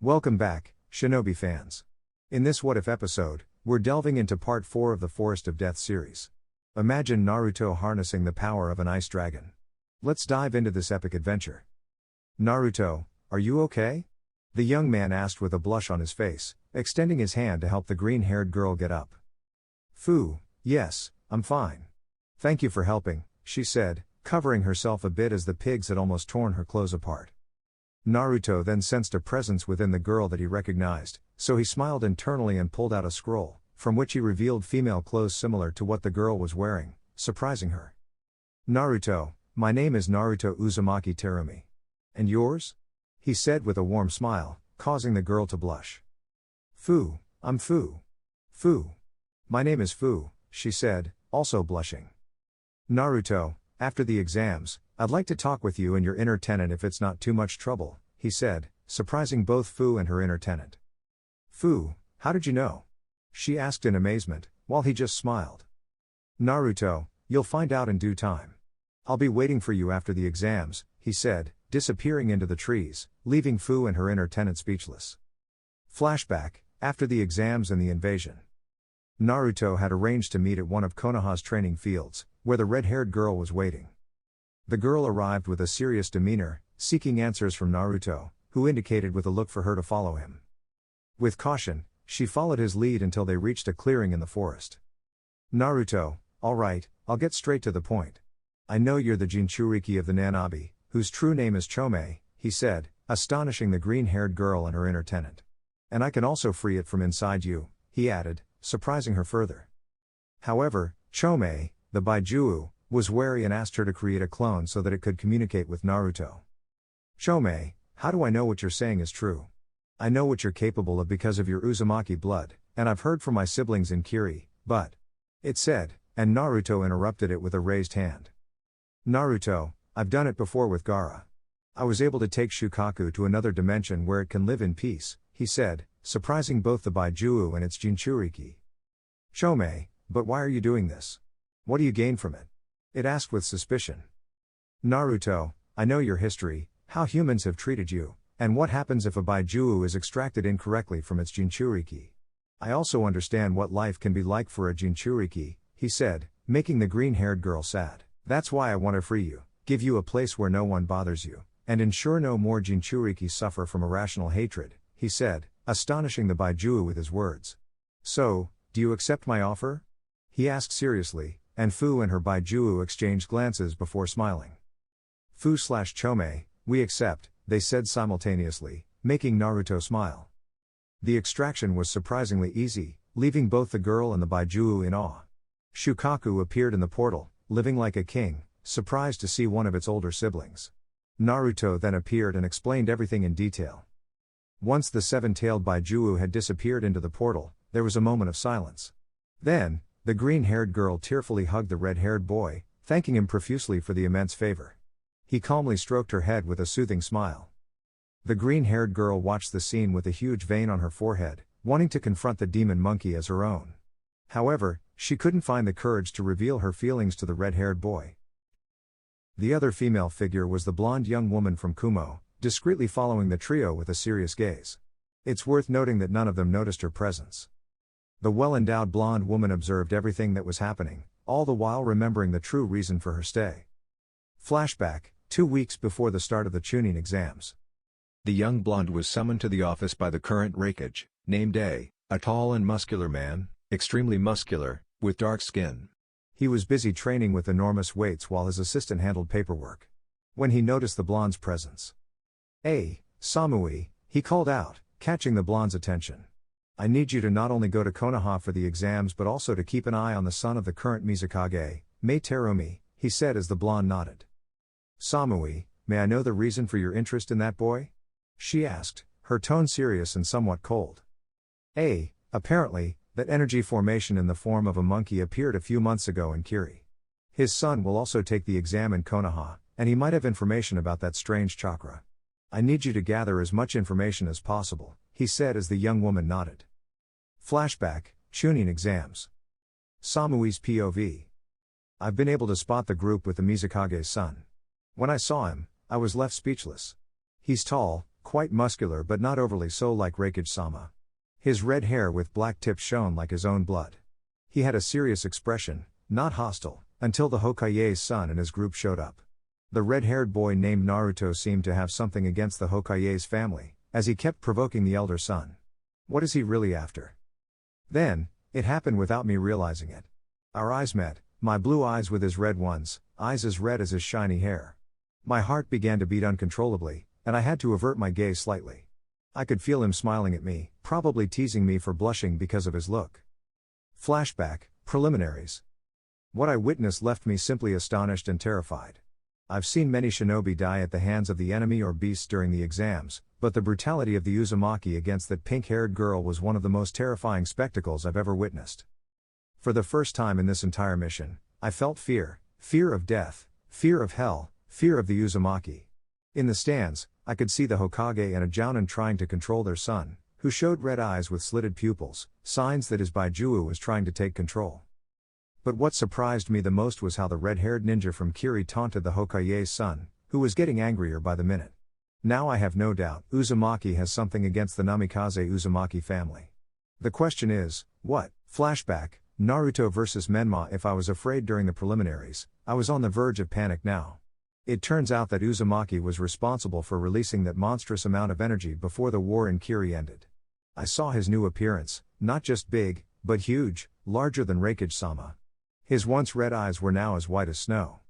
Welcome back, Shinobi fans. In this What If episode, we're delving into Part 4 of the Forest of Death series. Imagine Naruto harnessing the power of an ice dragon. Let's dive into this epic adventure. Naruto, are you okay? The young man asked with a blush on his face, extending his hand to help the green-haired girl get up. Fu, yes, I'm fine. Thank you for helping, she said, covering herself a bit as the pigs had almost torn her clothes apart. Naruto then sensed a presence within the girl that he recognized, so he smiled internally and pulled out a scroll, from which he revealed female clothes similar to what the girl was wearing, surprising her. Naruto, my name is Naruto Uzumaki Terumi. And yours? He said with a warm smile, causing the girl to blush. Fu, I'm Fu. Fu. My name is Fu, she said, also blushing. Naruto, after the exams, I'd like to talk with you and your inner tenant if it's not too much trouble, he said, surprising both Fu and her inner tenant. Fu, how did you know? She asked in amazement, while he just smiled. Naruto, you'll find out in due time. I'll be waiting for you after the exams, he said, disappearing into the trees, leaving Fu and her inner tenant speechless. Flashback, after the exams and the invasion. Naruto had arranged to meet at one of Konoha's training fields, where the red-haired girl was waiting. The girl arrived with a serious demeanor, seeking answers from Naruto, who indicated with a look for her to follow him. With caution, she followed his lead until they reached a clearing in the forest. Naruto, alright, I'll get straight to the point. I know you're the Jinchuriki of the Nanabi, whose true name is Chome, he said, astonishing the green-haired girl and her inner tenant. And I can also free it from inside you, he added, surprising her further. However, Chome, the Baijuu, was wary and asked her to create a clone so that it could communicate with Naruto. Chome, how do I know what you're saying is true? I know what you're capable of because of your Uzumaki blood, and I've heard from my siblings in Kiri, but... It said, and Naruto interrupted it with a raised hand. Naruto, I've done it before with Gaara. I was able to take Shukaku to another dimension where it can live in peace, he said, surprising both the Baijuu and its Jinchuriki. Chome, but why are you doing this? What do you gain from it? It asked with suspicion. Naruto, I know your history, how humans have treated you, and what happens if a Baijuu is extracted incorrectly from its Jinchuriki. I also understand what life can be like for a Jinchuriki, he said, making the green-haired girl sad. That's why I want to free you, give you a place where no one bothers you, and ensure no more Jinchuriki suffer from irrational hatred, he said, astonishing the Baijuu with his words. So, do you accept my offer? He asked seriously, and Fu and her Baijuu exchanged glances before smiling. Fu/Chome, we accept, they said simultaneously, making Naruto smile. The extraction was surprisingly easy, leaving both the girl and the Baijuu in awe. Shukaku appeared in the portal, living like a king, surprised to see one of its older siblings. Naruto then appeared and explained everything in detail. Once the seven-tailed Baijuu had disappeared into the portal, there was a moment of silence. Then, the green-haired girl tearfully hugged the red-haired boy, thanking him profusely for the immense favor. He calmly stroked her head with a soothing smile. The green-haired girl watched the scene with a huge vein on her forehead, wanting to confront the demon monkey as her own. However, she couldn't find the courage to reveal her feelings to the red-haired boy. The other female figure was the blonde young woman from Kumo, discreetly following the trio with a serious gaze. It's worth noting that none of them noticed her presence. The well-endowed blonde woman observed everything that was happening, all the while remembering the true reason for her stay. Flashback, 2 weeks before the start of the Chunin exams. The young blonde was summoned to the office by the current Raikage, named A tall and muscular man, extremely muscular, with dark skin. He was busy training with enormous weights while his assistant handled paperwork. When he noticed the blonde's presence. Samui, he called out, catching the blonde's attention. I need you to not only go to Konoha for the exams but also to keep an eye on the son of the current Mizukage, Mei Terumi, he said as the blonde nodded. Samui, may I know the reason for your interest in that boy? She asked, her tone serious and somewhat cold. Apparently, that energy formation in the form of a monkey appeared a few months ago in Kiri. His son will also take the exam in Konoha, and he might have information about that strange chakra. I need you to gather as much information as possible, he said as the young woman nodded. Flashback, Chunin exams. Samui's POV. I've been able to spot the group with the Mizukage's son. When I saw him, I was left speechless. He's tall, quite muscular but not overly so like Reikage-sama. His red hair with black tips shone like his own blood. He had a serious expression, not hostile, until the Hokage's son and his group showed up. The red-haired boy named Naruto seemed to have something against the Hokage's family, as he kept provoking the elder son. What is he really after? Then, it happened without me realizing it. Our eyes met, my blue eyes with his red ones, eyes as red as his shiny hair. My heart began to beat uncontrollably, and I had to avert my gaze slightly. I could feel him smiling at me, probably teasing me for blushing because of his look. Flashback, preliminaries. What I witnessed left me simply astonished and terrified. I've seen many shinobi die at the hands of the enemy or beasts during the exams, but the brutality of the Uzumaki against that pink-haired girl was one of the most terrifying spectacles I've ever witnessed. For the first time in this entire mission, I felt fear of death, fear of hell, fear of the Uzumaki. In the stands, I could see the Hokage and a Jounin trying to control their son, who showed red eyes with slitted pupils, signs that his Baijuo was trying to take control. But what surprised me the most was how the red-haired ninja from Kiri taunted the Hokage's son, who was getting angrier by the minute. Now I have no doubt Uzumaki has something against the Namikaze Uzumaki family. The question is, what? Flashback, Naruto vs Menma. If I was afraid during the preliminaries, I was on the verge of panic now. It turns out that Uzumaki was responsible for releasing that monstrous amount of energy before the war in Kiri ended. I saw his new appearance, not just big, but huge, larger than Reikage-sama. His once red eyes were now as white as snow.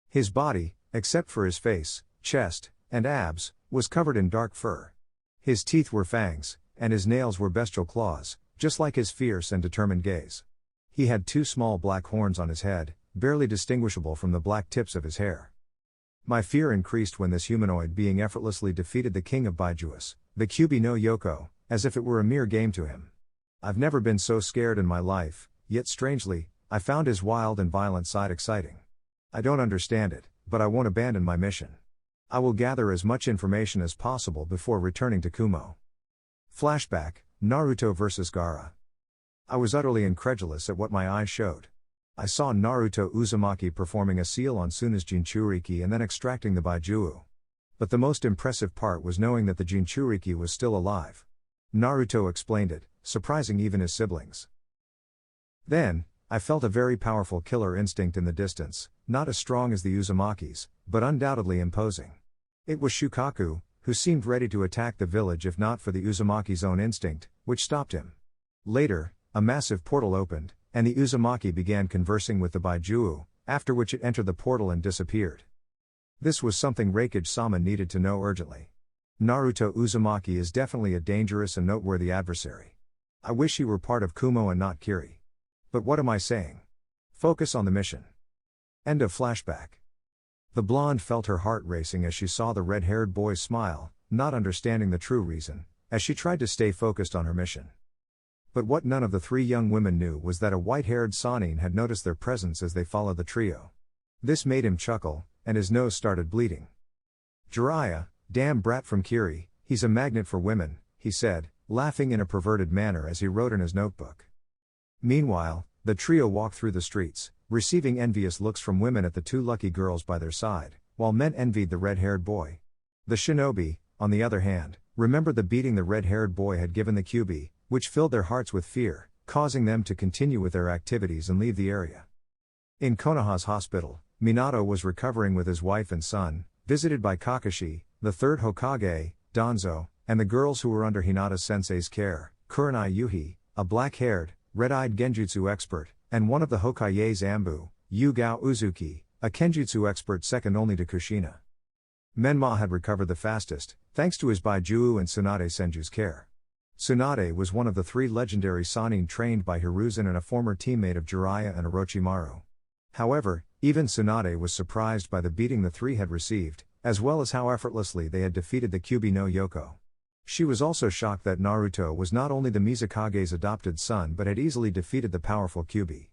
His body, except for his face, chest, and abs, was covered in dark fur. His teeth were fangs, and his nails were bestial claws, just like his fierce and determined gaze. He had 2 small black horns on his head, barely distinguishable from the black tips of his hair. My fear increased when this humanoid being effortlessly defeated the king of Baijuos, the Kyuubi no Yoko, as if it were a mere game to him. I've never been so scared in my life, yet strangely, I found his wild and violent side exciting. I don't understand it, but I won't abandon my mission. I will gather as much information as possible before returning to Kumo. Flashback, Naruto vs Gaara. I was utterly incredulous at what my eyes showed. I saw Naruto Uzumaki performing a seal on Suna's Jinchuriki and then extracting the Baijuo. But the most impressive part was knowing that the Jinchuriki was still alive. Naruto explained it, surprising even his siblings. Then, I felt a very powerful killer instinct in the distance, not as strong as the Uzumaki's, but undoubtedly imposing. It was Shukaku, who seemed ready to attack the village if not for the Uzumaki's own instinct, which stopped him. Later, a massive portal opened, and the Uzumaki began conversing with the Baijuo, after which it entered the portal and disappeared. This was something Reikage-sama needed to know urgently. Naruto Uzumaki is definitely a dangerous and noteworthy adversary. I wish he were part of Kumo and not Kiri. But what am I saying? Focus on the mission. End of flashback. The blonde felt her heart racing as she saw the red-haired boy's smile, not understanding the true reason, as she tried to stay focused on her mission. But what none of the 3 young women knew was that a white-haired Sannin had noticed their presence as they followed the trio. This made him chuckle, and his nose started bleeding. Jiraiya, damn brat from Kiri, he's a magnet for women, he said, laughing in a perverted manner as he wrote in his notebook. Meanwhile, the trio walked through the streets, receiving envious looks from women at the 2 lucky girls by their side, while men envied the red-haired boy. The shinobi, on the other hand, remembered the beating the red-haired boy had given the Kyuubi, which filled their hearts with fear, causing them to continue with their activities and leave the area. In Konoha's hospital, Minato was recovering with his wife and son, visited by Kakashi, the 3rd Hokage, Danzo, and the girls who were under Hinata-sensei's care, Kurenai Yuhi, a black-haired, red-eyed genjutsu expert, and one of the Hokage's Ambu, Yugao Uzuki, a kenjutsu expert second only to Kushina. Menma had recovered the fastest, thanks to his Baijuo and Tsunade Senju's care. Tsunade was one of the 3 legendary Sannin trained by Hiruzen and a former teammate of Jiraiya and Orochimaru. However, even Tsunade was surprised by the beating the 3 had received, as well as how effortlessly they had defeated the Kyuubi no Yoko. She was also shocked that Naruto was not only the Mizukage's adopted son but had easily defeated the powerful Kyuubi.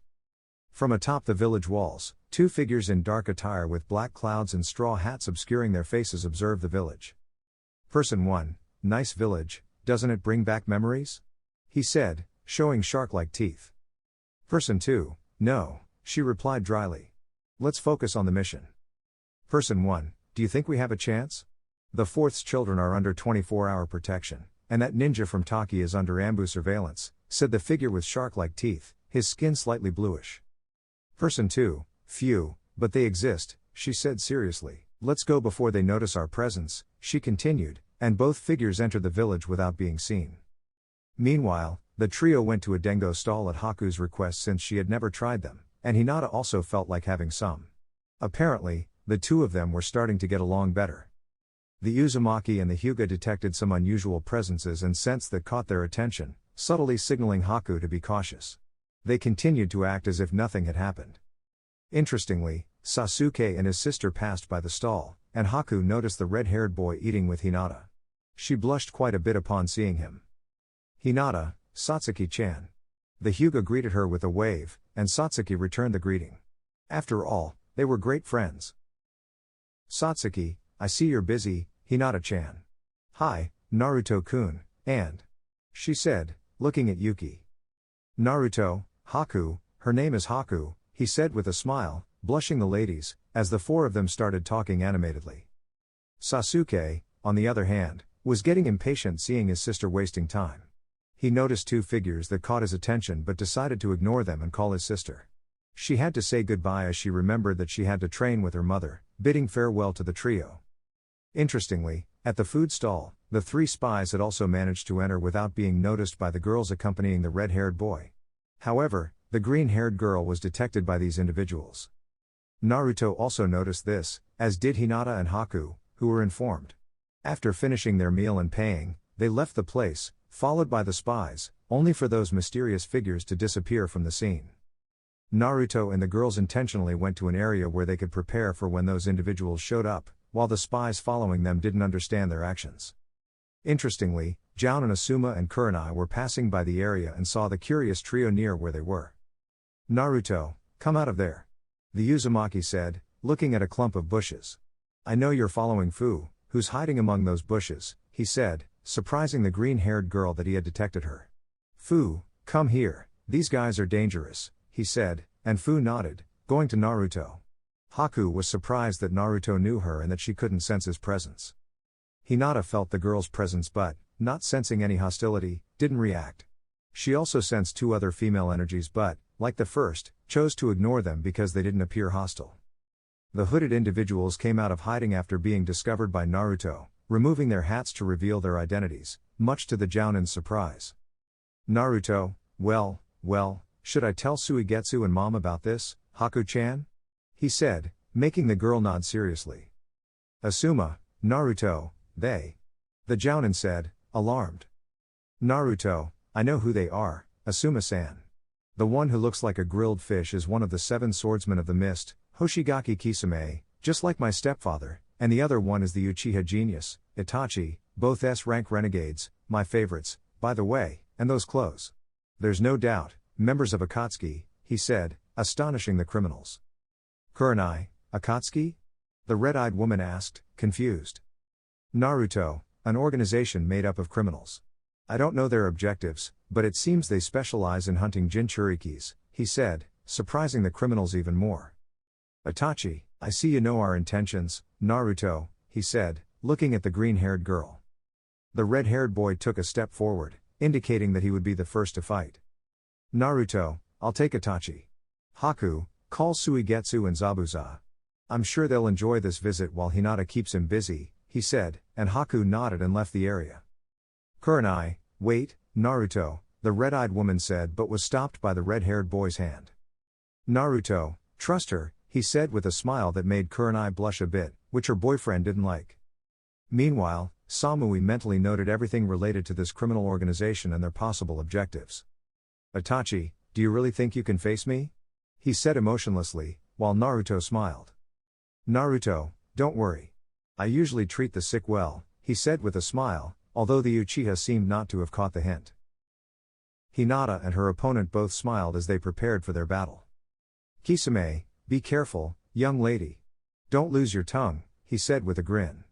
From atop the village walls, 2 figures in dark attire with black clouds and straw hats obscuring their faces observed the village. Person 1, nice village, doesn't it bring back memories? He said, showing shark-like teeth. Person 2, no, she replied dryly. Let's focus on the mission. Person 1, do you think we have a chance? The fourth's children are under 24-hour protection, and that ninja from Taki is under ambush surveillance, said the figure with shark-like teeth, his skin slightly bluish. Person 2, phew, but they exist, she said seriously. Let's go before they notice our presence, she continued, and both figures entered the village without being seen. Meanwhile, the trio went to a dengo stall at Haku's request since she had never tried them, and Hinata also felt like having some. Apparently, the two of them were starting to get along better. The Uzumaki and the Hyuga detected some unusual presences and scents that caught their attention, subtly signaling Haku to be cautious. They continued to act as if nothing had happened. Interestingly, Sasuke and his sister passed by the stall, and Haku noticed the red-haired boy eating with Hinata. She blushed quite a bit upon seeing him. "Hinata, Satsuki-chan." The Hyuga greeted her with a wave, and Satsuki returned the greeting. After all, they were great friends. "Satsuki, I see you're busy, Hinata-chan." "Hi, Naruto-kun, and," she said, looking at Yuki. "Naruto, Haku, her name is Haku," he said with a smile, blushing the ladies, as the four of them started talking animatedly. Sasuke, on the other hand, was getting impatient seeing his sister wasting time. He noticed two figures that caught his attention but decided to ignore them and call his sister. She had to say goodbye as she remembered that she had to train with her mother, bidding farewell to the trio. Interestingly, at the food stall, the three spies had also managed to enter without being noticed by the girls accompanying the red-haired boy. However, the green-haired girl was detected by these individuals. Naruto also noticed this, as did Hinata and Haku, who were informed. After finishing their meal and paying, they left the place, followed by the spies, only for those mysterious figures to disappear from the scene. Naruto and the girls intentionally went to an area where they could prepare for when those individuals showed up, while the spies following them didn't understand their actions. Interestingly, Joun and Asuma and Kurenai were passing by the area and saw the curious trio near where they were. "Naruto, come out of there," the Uzumaki said, looking at a clump of bushes. "I know you're following Fu, who's hiding among those bushes," he said, surprising the green-haired girl that he had detected her. "Fu, come here, these guys are dangerous," he said, and Fu nodded, going to Naruto. Haku was surprised that Naruto knew her and that she couldn't sense his presence. Hinata felt the girl's presence but, not sensing any hostility, didn't react. She also sensed two other female energies but, like the first, chose to ignore them because they didn't appear hostile. The hooded individuals came out of hiding after being discovered by Naruto, removing their hats to reveal their identities, much to the Jounin's surprise. "Naruto, well, should I tell Suigetsu and Mom about this, Haku-chan?" he said, making the girl nod seriously. "Asuma, Naruto, they," the Jounin said, alarmed. "Naruto, I know who they are, Asuma-san. The one who looks like a grilled fish is one of the 7 swordsmen of the mist, Hoshigaki Kisame, just like my stepfather, and the other one is the Uchiha genius, Itachi, both S-rank renegades, my favorites, by the way, and those clothes. There's no doubt, members of Akatsuki," he said, astonishing the criminals. "Kurenai, Akatsuki?" the red-eyed woman asked, confused. "Naruto, an organization made up of criminals. I don't know their objectives, but it seems they specialize in hunting Jinchurikis," he said, surprising the criminals even more. "Itachi, I see you know our intentions, Naruto," he said, looking at the green-haired girl. The red-haired boy took a step forward, indicating that he would be the first to fight. "Naruto, I'll take Itachi. Haku, call Suigetsu and Zabuza. I'm sure they'll enjoy this visit while Hinata keeps him busy," he said, and Haku nodded and left the area. "Kurenai, wait, Naruto," the red-eyed woman said but was stopped by the red-haired boy's hand. "Naruto, trust her," he said with a smile that made Kurenai blush a bit, which her boyfriend didn't like. Meanwhile, Samui mentally noted everything related to this criminal organization and their possible objectives. "Itachi, do you really think you can face me?" he said emotionlessly, while Naruto smiled. "Naruto, don't worry. I usually treat the sick well," he said with a smile, although the Uchiha seemed not to have caught the hint. Hinata and her opponent both smiled as they prepared for their battle. "Kisame, be careful, young lady. Don't lose your tongue," he said with a grin.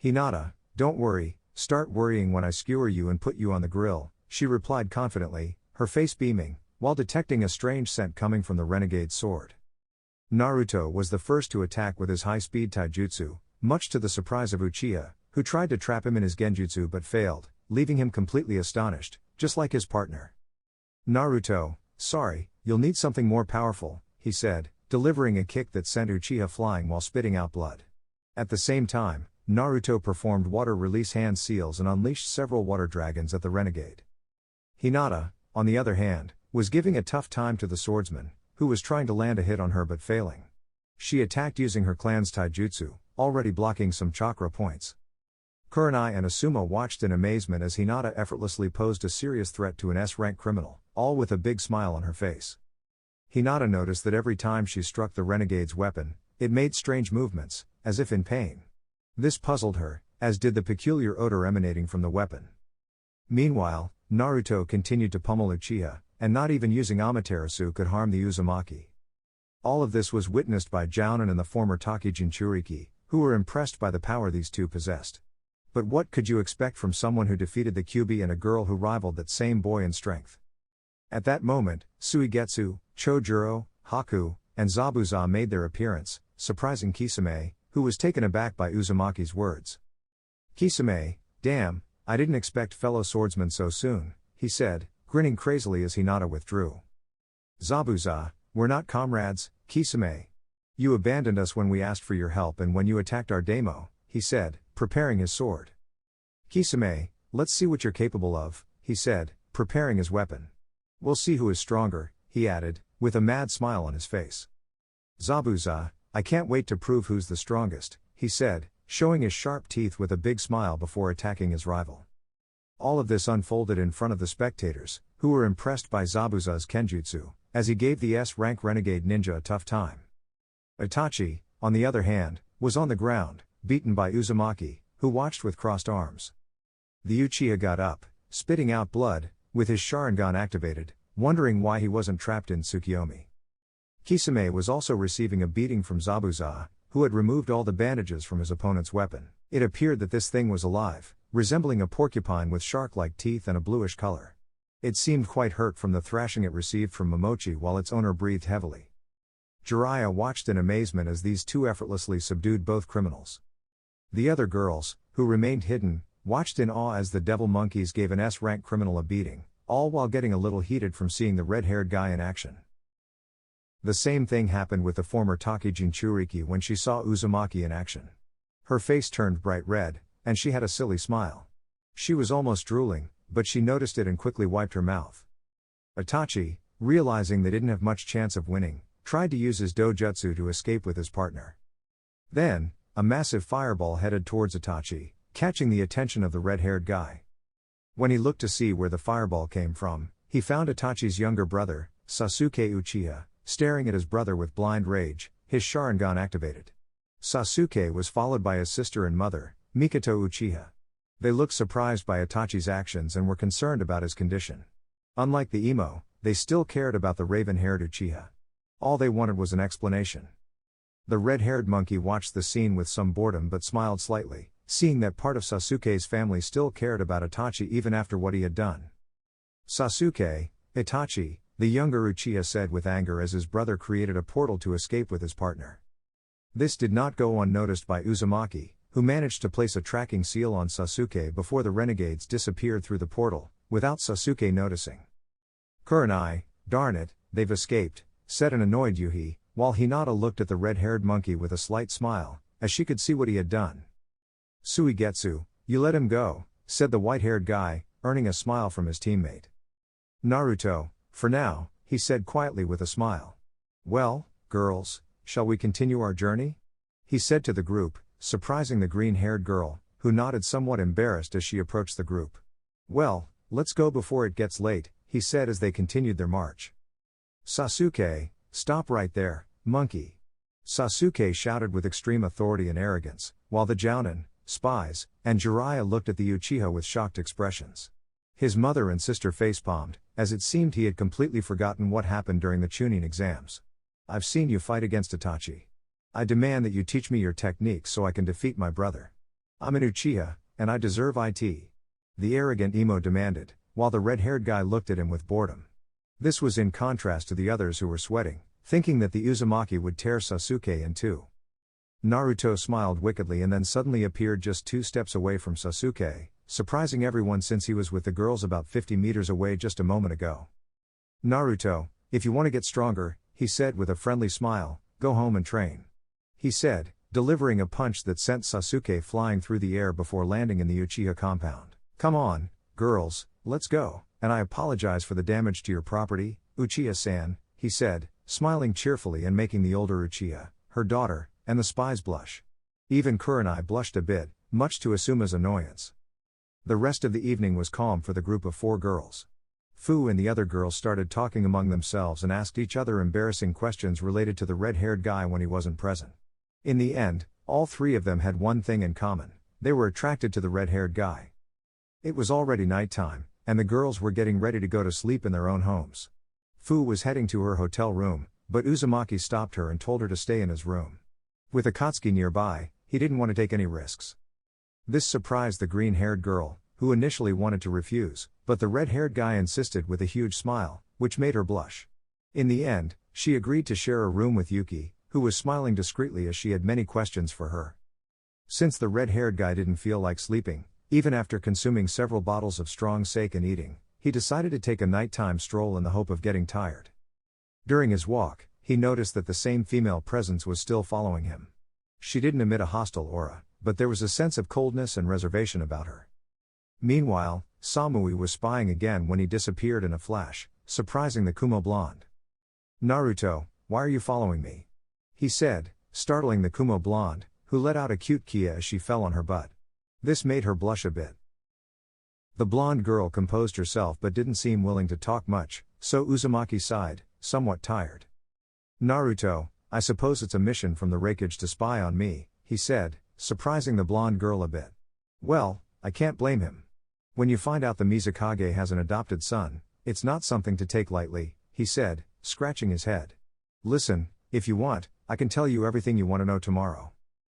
"Hinata, don't worry, start worrying when I skewer you and put you on the grill," she replied confidently, her face beaming, while detecting a strange scent coming from the renegade's sword. Naruto was the first to attack with his high-speed taijutsu, much to the surprise of Uchiha, who tried to trap him in his genjutsu but failed, leaving him completely astonished, just like his partner. Naruto, sorry, you'll need something more powerful, he said, delivering a kick that sent Uchiha flying while spitting out blood. At the same time, Naruto performed water release hand seals and unleashed several water dragons at the renegade. Hinata, on the other hand, was giving a tough time to the swordsman, who was trying to land a hit on her but failing. She attacked using her clan's taijutsu, already blocking some chakra points. Kurenai and Asuma watched in amazement as Hinata effortlessly posed a serious threat to an S-rank criminal, all with a big smile on her face. Hinata noticed that every time she struck the renegade's weapon, it made strange movements, as if in pain. This puzzled her, as did the peculiar odor emanating from the weapon. Meanwhile, Naruto continued to pummel Uchiha, and not even using Amaterasu could harm the Uzumaki. All of this was witnessed by Jounin and the former Taki Jinchuriki, who were impressed by the power these two possessed. But what could you expect from someone who defeated the Kyuubi and a girl who rivaled that same boy in strength? At that moment, Suigetsu, Chojuro, Haku, and Zabuza made their appearance, surprising Kisame, who was taken aback by Uzumaki's words. Kisame, damn, I didn't expect fellow swordsmen so soon, he said, grinning crazily as Hinata withdrew. Zabuza, we're not comrades, Kisame. You abandoned us when we asked for your help and when you attacked our demo, he said, preparing his sword. Kisame, let's see what you're capable of, he said, preparing his weapon. We'll see who is stronger, he added, with a mad smile on his face. Zabuza, I can't wait to prove who's the strongest, he said, showing his sharp teeth with a big smile before attacking his rival. All of this unfolded in front of the spectators, who were impressed by Zabuza's kenjutsu, as he gave the S-rank renegade ninja a tough time. Itachi, on the other hand, was on the ground, beaten by Uzumaki, who watched with crossed arms. The Uchiha got up, spitting out blood, with his Sharingan activated, wondering why he wasn't trapped in Tsukiyomi. Kisame was also receiving a beating from Zabuza, who had removed all the bandages from his opponent's weapon. It appeared that this thing was alive, resembling a porcupine with shark-like teeth and a bluish color. It seemed quite hurt from the thrashing it received from Momochi while its owner breathed heavily. Jiraiya watched in amazement as these two effortlessly subdued both criminals. The other girls, who remained hidden, watched in awe as the devil monkeys gave an S-rank criminal a beating, all while getting a little heated from seeing the red-haired guy in action. The same thing happened with the former Taki Jinchuriki when she saw Uzumaki in action. Her face turned bright red, and she had a silly smile. She was almost drooling, but she noticed it and quickly wiped her mouth. Itachi, realizing they didn't have much chance of winning, tried to use his dojutsu to escape with his partner. Then, a massive fireball headed towards Itachi, catching the attention of the red-haired guy. When he looked to see where the fireball came from, he found Itachi's younger brother, Sasuke Uchiha, staring at his brother with blind rage, his Sharingan activated. Sasuke was followed by his sister and mother, Mikoto Uchiha. They looked surprised by Itachi's actions and were concerned about his condition. Unlike the emo, they still cared about the raven-haired Uchiha. All they wanted was an explanation. The red-haired monkey watched the scene with some boredom but smiled slightly, seeing that part of Sasuke's family still cared about Itachi even after what he had done. Sasuke, Itachi, the younger Uchiha said with anger as his brother created a portal to escape with his partner. This did not go unnoticed by Uzumaki, who managed to place a tracking seal on Sasuke before the renegades disappeared through the portal, without Sasuke noticing. Kurenai, darn it, they've escaped, said an annoyed Yuhi, while Hinata looked at the red-haired monkey with a slight smile, as she could see what he had done. Suigetsu, you let him go, said the white-haired guy, earning a smile from his teammate. Naruto, for now, he said quietly with a smile. Well, girls, shall we continue our journey? He said to the group, surprising the green-haired girl, who nodded somewhat embarrassed as she approached the group. Well, let's go before it gets late, he said as they continued their march. Sasuke, stop right there, monkey. Sasuke shouted with extreme authority and arrogance, while the Jounin, spies, and Jiraiya looked at the Uchiha with shocked expressions. His mother and sister facepalmed, as it seemed he had completely forgotten what happened during the Chunin exams. I've seen you fight against Itachi. I demand that you teach me your techniques so I can defeat my brother. I'm an Uchiha, and I deserve it. The arrogant emo demanded, while the red-haired guy looked at him with boredom. This was in contrast to the others who were sweating, thinking that the Uzumaki would tear Sasuke in two. Naruto smiled wickedly and then suddenly appeared just 2 steps away from Sasuke, surprising everyone since he was with the girls about 50 meters away just a moment ago. Naruto, if you want to get stronger, he said with a friendly smile, go home and train. He said, delivering a punch that sent Sasuke flying through the air before landing in the Uchiha compound. Come on, girls, let's go, and I apologize for the damage to your property, Uchiha-san, he said, smiling cheerfully and making the older Uchiha, her daughter, and the spies blush. Even Kurenai blushed a bit, much to Asuma's annoyance. The rest of the evening was calm for the group of 4 girls. Fu and the other girls started talking among themselves and asked each other embarrassing questions related to the red-haired guy when he wasn't present. In the end, all 3 of them had one thing in common: they were attracted to the red-haired guy. It was already nighttime, and the girls were getting ready to go to sleep in their own homes. Fu was heading to her hotel room, but Uzumaki stopped her and told her to stay in his room. With Akatsuki nearby, he didn't want to take any risks. This surprised the green-haired girl, who initially wanted to refuse, but the red-haired guy insisted with a huge smile, which made her blush. In the end, she agreed to share a room with Yuki, who was smiling discreetly as she had many questions for her. Since the red-haired guy didn't feel like sleeping, even after consuming several bottles of strong sake and eating, he decided to take a nighttime stroll in the hope of getting tired. During his walk, he noticed that the same female presence was still following him. She didn't emit a hostile aura, but there was a sense of coldness and reservation about her. Meanwhile, Samui was spying again when he disappeared in a flash, surprising the Kumo blonde. Naruto, why are you following me? He said, startling the Kumo blonde, who let out a cute kia as she fell on her butt. This made her blush a bit. The blonde girl composed herself but didn't seem willing to talk much, so Uzumaki sighed, somewhat tired. Naruto, I suppose it's a mission from the Raikage to spy on me, he said, surprising the blonde girl a bit. Well, I can't blame him. When you find out the Mizukage has an adopted son, it's not something to take lightly, he said, scratching his head. Listen, if you want, I can tell you everything you want to know tomorrow.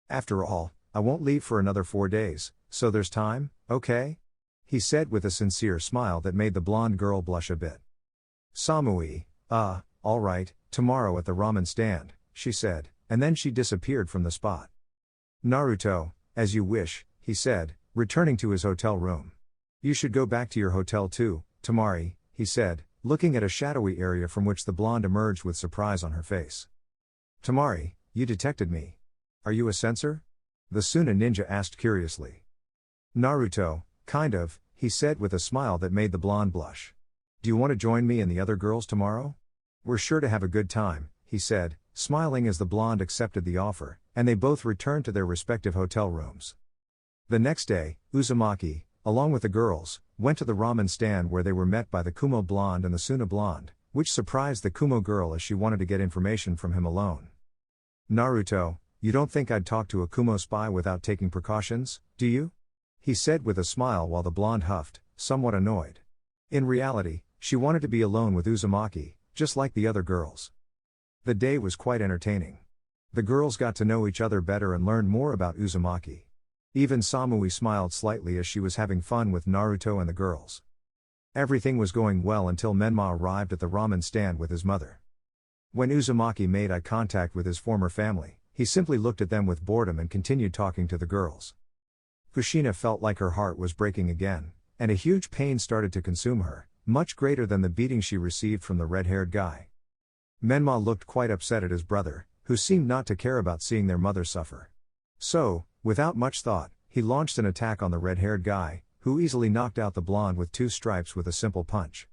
After all, I won't leave for another 4 days, so there's time, okay? He said with a sincere smile that made the blonde girl blush a bit. Samui, all right, tomorrow at the ramen stand, she said, and then she disappeared from the spot. Naruto, as you wish, he said, returning to his hotel room. You should go back to your hotel too, Tamari, he said, looking at a shadowy area from which the blonde emerged with surprise on her face. Tamari, you detected me. Are you a censor? The Suna ninja asked curiously. Naruto, kind of, he said with a smile that made the blonde blush. Do you want to join me and the other girls tomorrow? We're sure to have a good time, he said, smiling as the blonde accepted the offer, and they both returned to their respective hotel rooms. The next day, Uzumaki, along with the girls, went to the ramen stand where they were met by the Kumo blonde and the Suna blonde, which surprised the Kumo girl as she wanted to get information from him alone. Naruto, you don't think I'd talk to a Kumo spy without taking precautions, do you? He said with a smile while the blonde huffed, somewhat annoyed. In reality, she wanted to be alone with Uzumaki, just like the other girls. The day was quite entertaining. The girls got to know each other better and learned more about Uzumaki. Even Samui smiled slightly as she was having fun with Naruto and the girls. Everything was going well until Menma arrived at the ramen stand with his mother. When Uzumaki made eye contact with his former family, he simply looked at them with boredom and continued talking to the girls. Kushina felt like her heart was breaking again, and a huge pain started to consume her, much greater than the beating she received from the red-haired guy. Menma looked quite upset at his brother, who seemed not to care about seeing their mother suffer. So, without much thought, he launched an attack on the red-haired guy, who easily knocked out the blonde with 2 stripes with a simple punch.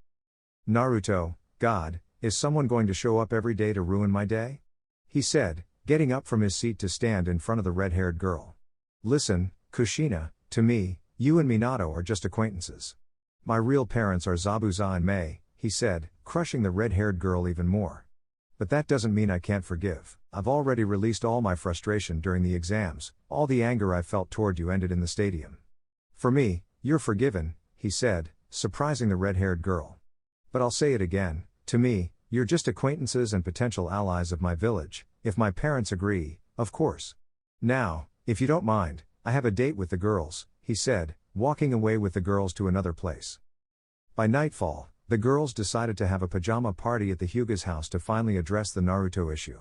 Naruto, God, is someone going to show up every day to ruin my day? He said, getting up from his seat to stand in front of the red-haired girl. Listen, Kushina, to me, you and Minato are just acquaintances. My real parents are Zabuza and Mei, he said, crushing the red-haired girl even more. But that doesn't mean I can't forgive. I've already released all my frustration during the exams, all the anger I felt toward you ended in the stadium. For me, you're forgiven, he said, surprising the red-haired girl. But I'll say it again, to me, you're just acquaintances and potential allies of my village, if my parents agree, of course. Now, if you don't mind, I have a date with the girls, he said, walking away with the girls to another place. By nightfall, the girls decided to have a pajama party at the Hyuga's house to finally address the Naruto issue.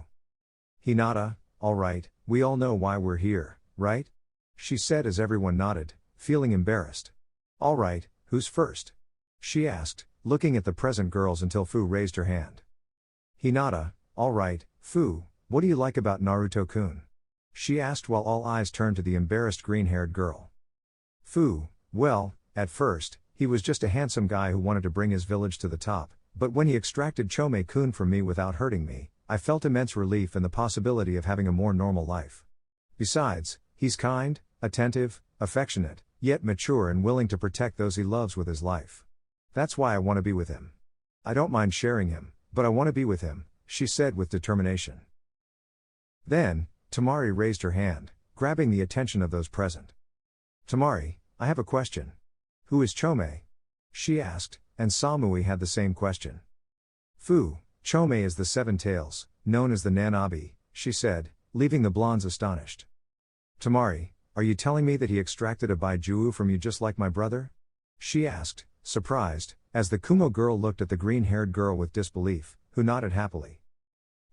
Hinata, alright, we all know why we're here, right? She said as everyone nodded, feeling embarrassed. Alright, who's first? She asked, looking at the present girls until Fu raised her hand. Hinata, alright, Fu, what do you like about Naruto-kun? She asked while all eyes turned to the embarrassed green-haired girl. Fu, well, at first, he was just a handsome guy who wanted to bring his village to the top, but when he extracted Chome-kun from me without hurting me, I felt immense relief and the possibility of having a more normal life. Besides, he's kind, attentive, affectionate, yet mature and willing to protect those he loves with his life. That's why I want to be with him. I don't mind sharing him, but I want to be with him, she said with determination. Then, Tamari raised her hand, grabbing the attention of those present. Tamari, I have a question. Who is Chome? She asked, and Samui had the same question. Fu, Chome is the Seven Tails, known as the Nanabi, she said, leaving the blondes astonished. Tamari, are you telling me that he extracted a Baijuu from you just like my brother? She asked, surprised, as the Kumo girl looked at the green-haired girl with disbelief, who nodded happily.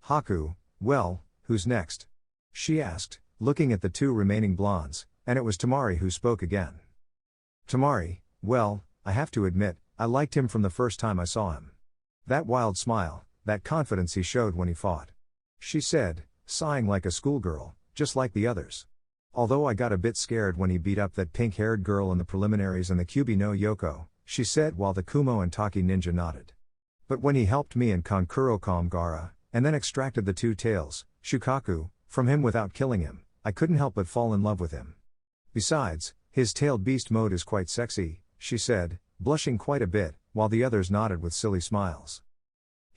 Haku, well, who's next? She asked, looking at the two remaining blondes, and it was Tamari who spoke again. Tamari, well, I have to admit, I liked him from the first time I saw him. That wild smile, that confidence he showed when he fought. She said, sighing like a schoolgirl, just like the others. Although I got a bit scared when he beat up that pink-haired girl in the preliminaries and the Kyubi no Yoko, she said while the Kumo and Taki ninja nodded. But when he helped me and Kankuro Kamgara, and then extracted the two tails, Shukaku, from him without killing him, I couldn't help but fall in love with him. Besides, his tailed beast mode is quite sexy, she said, blushing quite a bit, while the others nodded with silly smiles.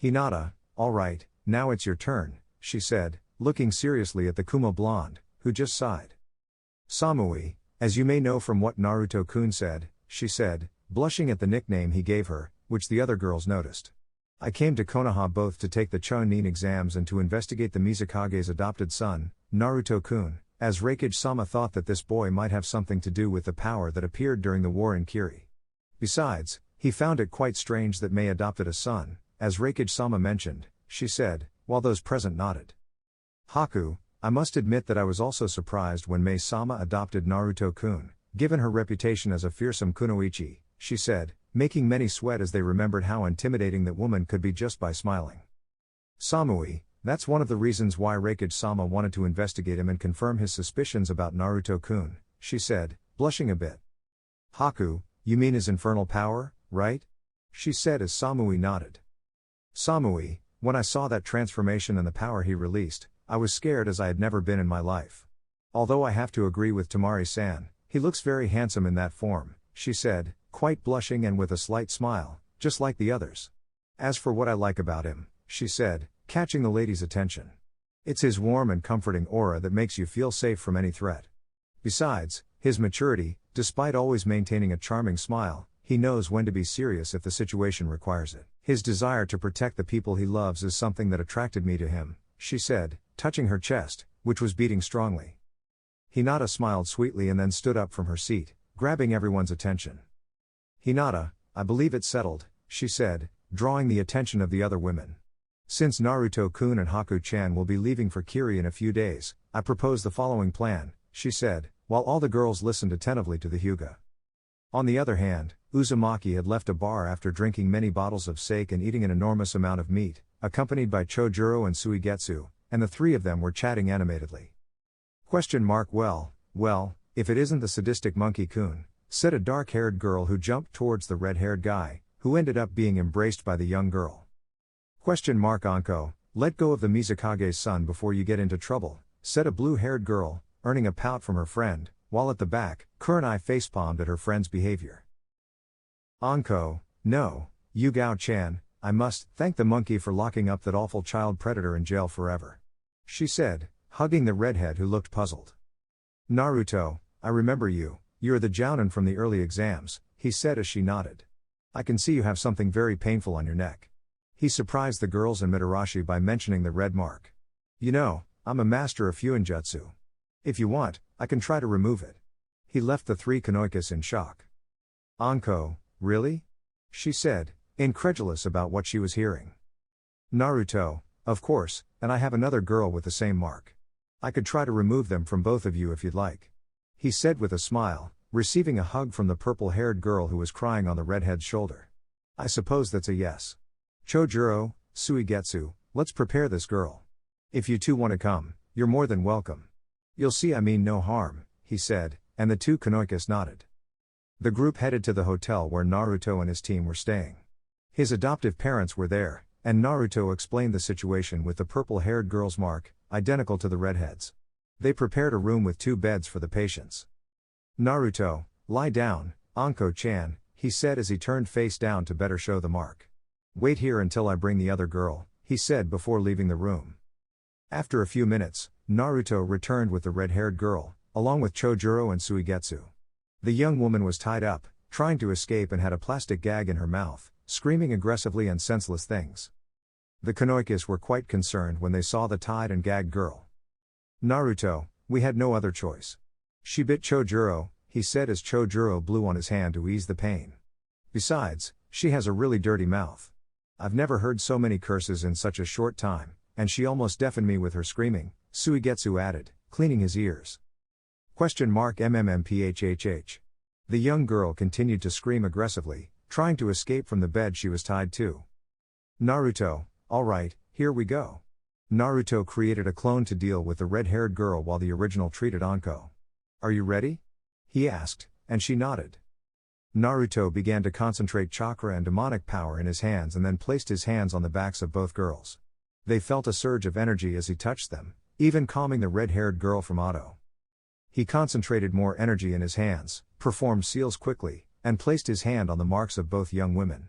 Hinata, alright, now it's your turn, she said, looking seriously at the Kumo blonde, who just sighed. Samui, as you may know from what Naruto-kun said, she said, blushing at the nickname he gave her, which the other girls noticed. I came to Konoha both to take the Chunin exams and to investigate the Mizukage's adopted son, Naruto-kun, as Reikage-sama thought that this boy might have something to do with the power that appeared during the war in Kiri. Besides, he found it quite strange that Mei adopted a son, as Reikage-sama mentioned, she said, while those present nodded. Haku, I must admit that I was also surprised when Mei-sama adopted Naruto-kun, given her reputation as a fearsome kunoichi, she said, making many sweat as they remembered how intimidating that woman could be just by smiling. Samui, that's one of the reasons why Reikage-sama wanted to investigate him and confirm his suspicions about Naruto-kun, she said, blushing a bit. Haku, you mean his infernal power, right? She said as Samui nodded. Samui, when I saw that transformation and the power he released, I was scared as I had never been in my life. Although I have to agree with Tamari-san, he looks very handsome in that form, she said, quite blushing and with a slight smile, just like the others. As for what I like about him, she said, catching the lady's attention. It's his warm and comforting aura that makes you feel safe from any threat. Besides, his maturity, despite always maintaining a charming smile, he knows when to be serious if the situation requires it. His desire to protect the people he loves is something that attracted me to him, she said, touching her chest, which was beating strongly. Hinata smiled sweetly and then stood up from her seat, grabbing everyone's attention. Hinata, I believe it's settled, she said, drawing the attention of the other women. Since Naruto-kun and Haku-chan will be leaving for Kiri in a few days, I propose the following plan, she said, while all the girls listened attentively to the Hyuga. On the other hand, Uzumaki had left a bar after drinking many bottles of sake and eating an enormous amount of meat, accompanied by Chojuro and Suigetsu, and the three of them were chatting animatedly. Well, if it isn't the sadistic monkey-kun, said a dark-haired girl who jumped towards the red-haired guy, who ended up being embraced by the young girl. Anko, let go of the Mizukage's son before you get into trouble, said a blue-haired girl, earning a pout from her friend, while at the back, Kurenai facepalmed at her friend's behavior. Anko, no, Yugao-chan, I must thank the monkey for locking up that awful child predator in jail forever. She said, hugging the redhead who looked puzzled. Naruto, I remember you, you're the jounin from the early exams, he said as she nodded. I can see you have something very painful on your neck. He surprised the girls and Mitarashi by mentioning the red mark. You know, I'm a master of Fuinjutsu. If you want, I can try to remove it. He left the three Kanoikas in shock. Anko, really? She said, incredulous about what she was hearing. Naruto, of course, and I have another girl with the same mark. I could try to remove them from both of you if you'd like. He said with a smile, receiving a hug from the purple-haired girl who was crying on the redhead's shoulder. I suppose that's a yes. Chojuro, Suigetsu, let's prepare this girl. If you two want to come, you're more than welcome. You'll see I mean no harm, he said, and the two Kanoikas nodded. The group headed to the hotel where Naruto and his team were staying. His adoptive parents were there, and Naruto explained the situation with the purple-haired girl's mark, identical to the redhead's. They prepared a room with 2 beds for the patients. Naruto, lie down, Anko-chan, he said as he turned face down to better show the mark. Wait here until I bring the other girl, he said before leaving the room. After a few minutes, Naruto returned with the red-haired girl, along with Chojuro and Suigetsu. The young woman was tied up, trying to escape and had a plastic gag in her mouth, screaming aggressively and senseless things. The Kanoikas were quite concerned when they saw the tied and gagged girl. Naruto, we had no other choice. She bit Chojuro, he said as Chojuro blew on his hand to ease the pain. Besides, she has a really dirty mouth. I've never heard so many curses in such a short time, and she almost deafened me with her screaming, Suigetsu added, cleaning his ears. MMMPHHH. The young girl continued to scream aggressively, trying to escape from the bed she was tied to. Naruto, alright, here we go. Naruto created a clone to deal with the red-haired girl while the original treated Anko. Are you ready? He asked, and she nodded. Naruto began to concentrate chakra and demonic power in his hands and then placed his hands on the backs of both girls. They felt a surge of energy as he touched them, even calming the red-haired girl from auto. He concentrated more energy in his hands, performed seals quickly, and placed his hand on the marks of both young women.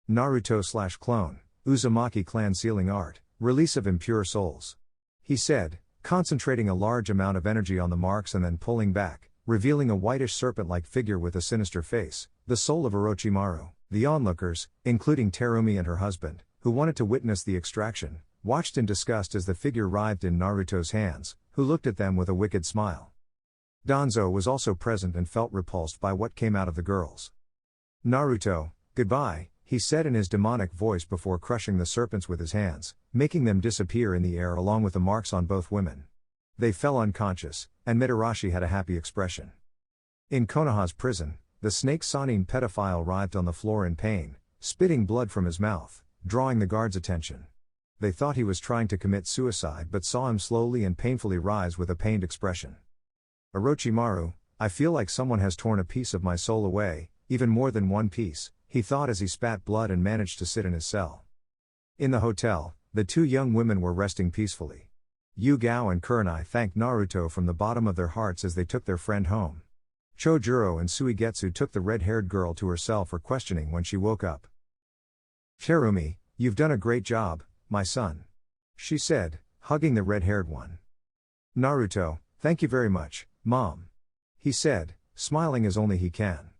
Naruto/clone, Uzumaki clan sealing art, release of impure souls. He said, concentrating a large amount of energy on the marks and then pulling back, revealing a whitish serpent-like figure with a sinister face, the soul of Orochimaru. The onlookers, including Terumi and her husband, who wanted to witness the extraction, watched in disgust as the figure writhed in Naruto's hands, who looked at them with a wicked smile. Danzo was also present and felt repulsed by what came out of the girls. Naruto, goodbye, he said in his demonic voice before crushing the serpents with his hands, making them disappear in the air along with the marks on both women. They fell unconscious, and Mitarashi had a happy expression. In Konoha's prison, the snake Sanin pedophile writhed on the floor in pain, spitting blood from his mouth, drawing the guards' attention. They thought he was trying to commit suicide but saw him slowly and painfully rise with a pained expression. Orochimaru, I feel like someone has torn a piece of my soul away, even more than one piece, he thought as he spat blood and managed to sit in his cell. In the hotel, the 2 young women were resting peacefully. Yugao and Kurenai thanked Naruto from the bottom of their hearts as they took their friend home. Chojuro and Suigetsu took the red-haired girl to her cell for questioning when she woke up. Terumi, you've done a great job, my son. She said, hugging the red-haired one. Naruto, thank you very much, Mom. He said, smiling as only he can.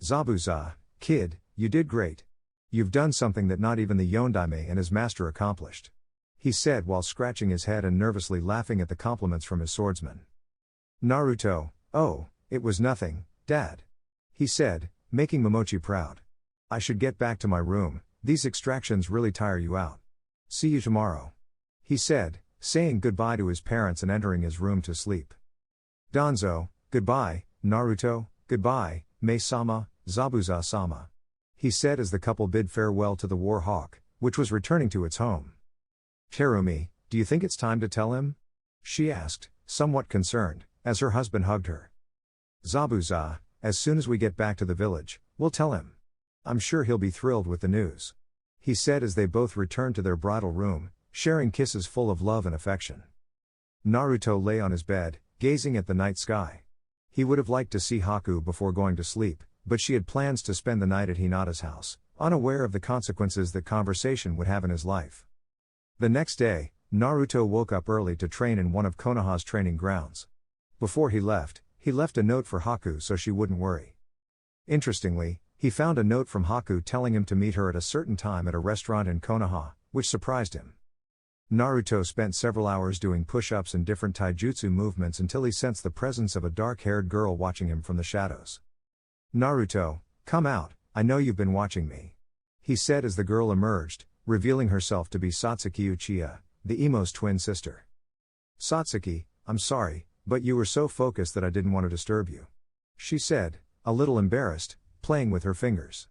Zabuza, kid, you did great. You've done something that not even the Yondaime and his master accomplished. He said while scratching his head and nervously laughing at the compliments from his swordsman. Naruto, oh, it was nothing, Dad. He said, making Momochi proud. I should get back to my room, these extractions really tire you out. See you tomorrow. He said, saying goodbye to his parents and entering his room to sleep. Danzo, goodbye, Naruto, goodbye, Mei-sama, Zabuza-sama. He said as the couple bid farewell to the War Hawk, which was returning to its home. Terumi, do you think it's time to tell him? She asked, somewhat concerned, as her husband hugged her. Zabuza, as soon as we get back to the village, we'll tell him. I'm sure he'll be thrilled with the news. He said as they both returned to their bridal room, sharing kisses full of love and affection. Naruto lay on his bed, gazing at the night sky. He would have liked to see Haku before going to sleep, but she had plans to spend the night at Hinata's house, unaware of the consequences that conversation would have in his life. The next day, Naruto woke up early to train in one of Konoha's training grounds. Before he left a note for Haku so she wouldn't worry. Interestingly, he found a note from Haku telling him to meet her at a certain time at a restaurant in Konoha, which surprised him. Naruto spent several hours doing push-ups and different taijutsu movements until he sensed the presence of a dark-haired girl watching him from the shadows. Naruto, come out, I know you've been watching me. He said as the girl emerged, revealing herself to be Satsuki Uchiha, the Emo's twin sister. Satsuki, I'm sorry, but you were so focused that I didn't want to disturb you. She said, a little embarrassed, playing with her fingers.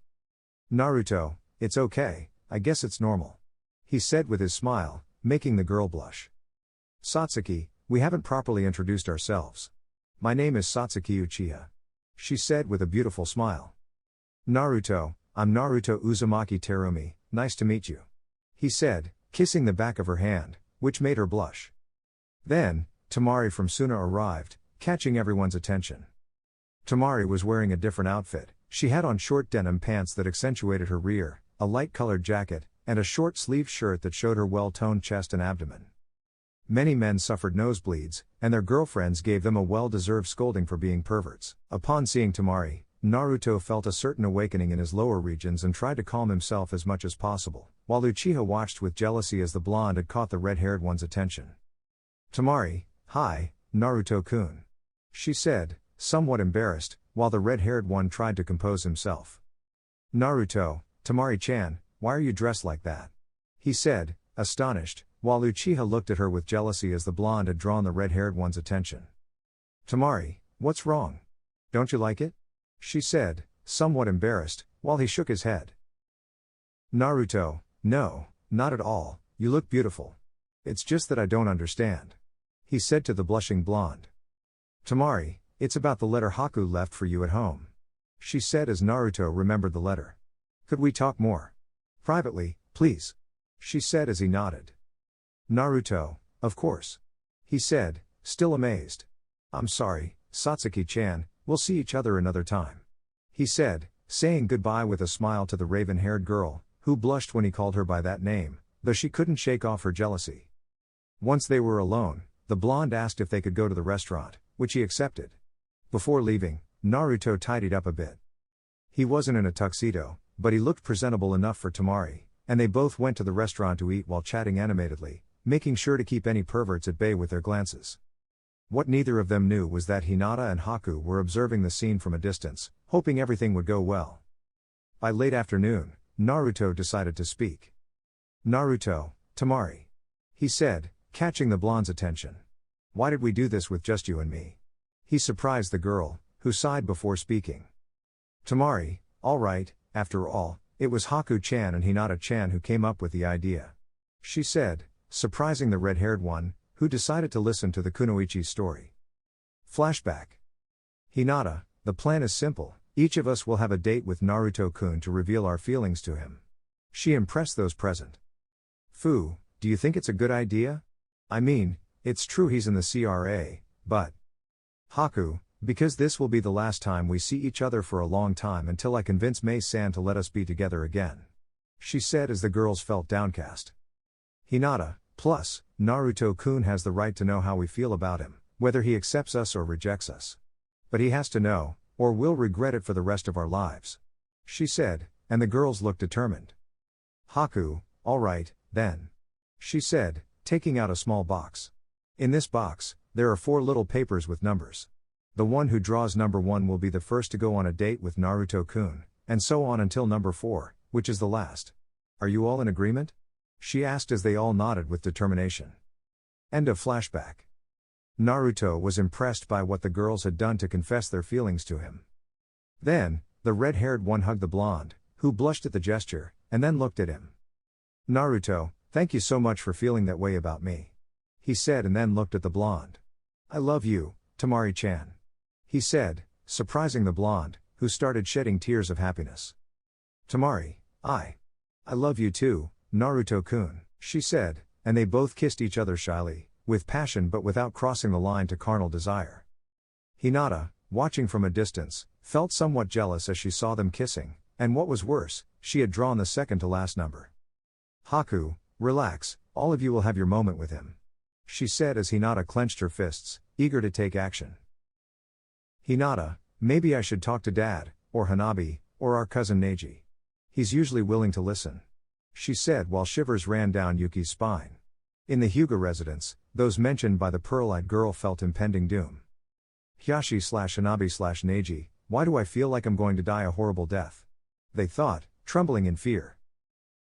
Naruto, it's okay, I guess it's normal. He said with his smile, making the girl blush. Satsuki, we haven't properly introduced ourselves. My name is Satsuki Uchiha. She said with a beautiful smile. Naruto, I'm Naruto Uzumaki Terumi, nice to meet you. He said, kissing the back of her hand, which made her blush. Then, Tamari from Suna arrived, catching everyone's attention. Tamari was wearing a different outfit. She had on short denim pants that accentuated her rear, a light-colored jacket, and a short-sleeved shirt that showed her well-toned chest and abdomen. Many men suffered nosebleeds, and their girlfriends gave them a well-deserved scolding for being perverts. Upon seeing Tamari, Naruto felt a certain awakening in his lower regions and tried to calm himself as much as possible, while Uchiha watched with jealousy as the blonde had caught the red-haired one's attention. Tamari, hi, Naruto-kun. She said, somewhat embarrassed, while the red-haired one tried to compose himself. Naruto, Tamari-chan, why are you dressed like that? He said, astonished, while Uchiha looked at her with jealousy as the blonde had drawn the red-haired one's attention. Tamari, what's wrong? Don't you like it? She said, somewhat embarrassed, while he shook his head. Naruto, no, not at all, you look beautiful. It's just that I don't understand. He said to the blushing blonde. Tamari, it's about the letter Haku left for you at home. She said as Naruto remembered the letter. Could we talk more? Privately, please. She said as he nodded. Naruto, of course. He said, still amazed. I'm sorry, Satsuki-chan, we'll see each other another time. He said, saying goodbye with a smile to the raven-haired girl, who blushed when he called her by that name, though she couldn't shake off her jealousy. Once they were alone, the blonde asked if they could go to the restaurant, which he accepted. Before leaving, Naruto tidied up a bit. He wasn't in a tuxedo, but he looked presentable enough for Tamari, and they both went to the restaurant to eat while chatting animatedly, making sure to keep any perverts at bay with their glances. What neither of them knew was that Hinata and Haku were observing the scene from a distance, hoping everything would go well. By late afternoon, Naruto decided to speak. Naruto, Tamari. He said, catching the blonde's attention. Why did we do this with just you and me? He surprised the girl, who sighed before speaking. Tamari, all right, after all, it was Haku-chan and Hinata-chan who came up with the idea. She said, surprising the red-haired one, who decided to listen to the Kunoichi's story. Flashback. Hinata, the plan is simple, each of us will have a date with Naruto-kun to reveal our feelings to him. She impressed those present. Fu, do you think it's a good idea? I mean, it's true he's in the CRA, but... Haku, because this will be the last time we see each other for a long time until I convince Mei-san to let us be together again. She said as the girls felt downcast. Hinata, plus, Naruto-kun has the right to know how we feel about him, whether he accepts us or rejects us. But he has to know, or we'll regret it for the rest of our lives. She said, and the girls looked determined. Haku, all right, then. She said, taking out a small box. In this box, there are 4 little papers with numbers. The one who draws number 1 will be the first to go on a date with Naruto-kun, and so on until number 4, which is the last. Are you all in agreement? She asked as they all nodded with determination. End of flashback. Naruto was impressed by what the girls had done to confess their feelings to him. Then, the red-haired one hugged the blonde, who blushed at the gesture, and then looked at him. Naruto, thank you so much for feeling that way about me. He said and then looked at the blonde. I love you, Tamari-chan. He said, surprising the blonde, who started shedding tears of happiness. Tamari, I love you too, Naruto-kun, she said, and they both kissed each other shyly, with passion but without crossing the line to carnal desire. Hinata, watching from a distance, felt somewhat jealous as she saw them kissing, and what was worse, she had drawn the second to last number. Haku, relax, all of you will have your moment with him. She said as Hinata clenched her fists, eager to take action. Hinata, maybe I should talk to Dad, or Hanabi, or our cousin Neji. He's usually willing to listen. She said while shivers ran down Yuki's spine. In the Hyuga residence, those mentioned by the pearl-eyed girl felt impending doom. Hyashi/Hanabi/Neji, why do I feel like I'm going to die a horrible death? They thought, trembling in fear.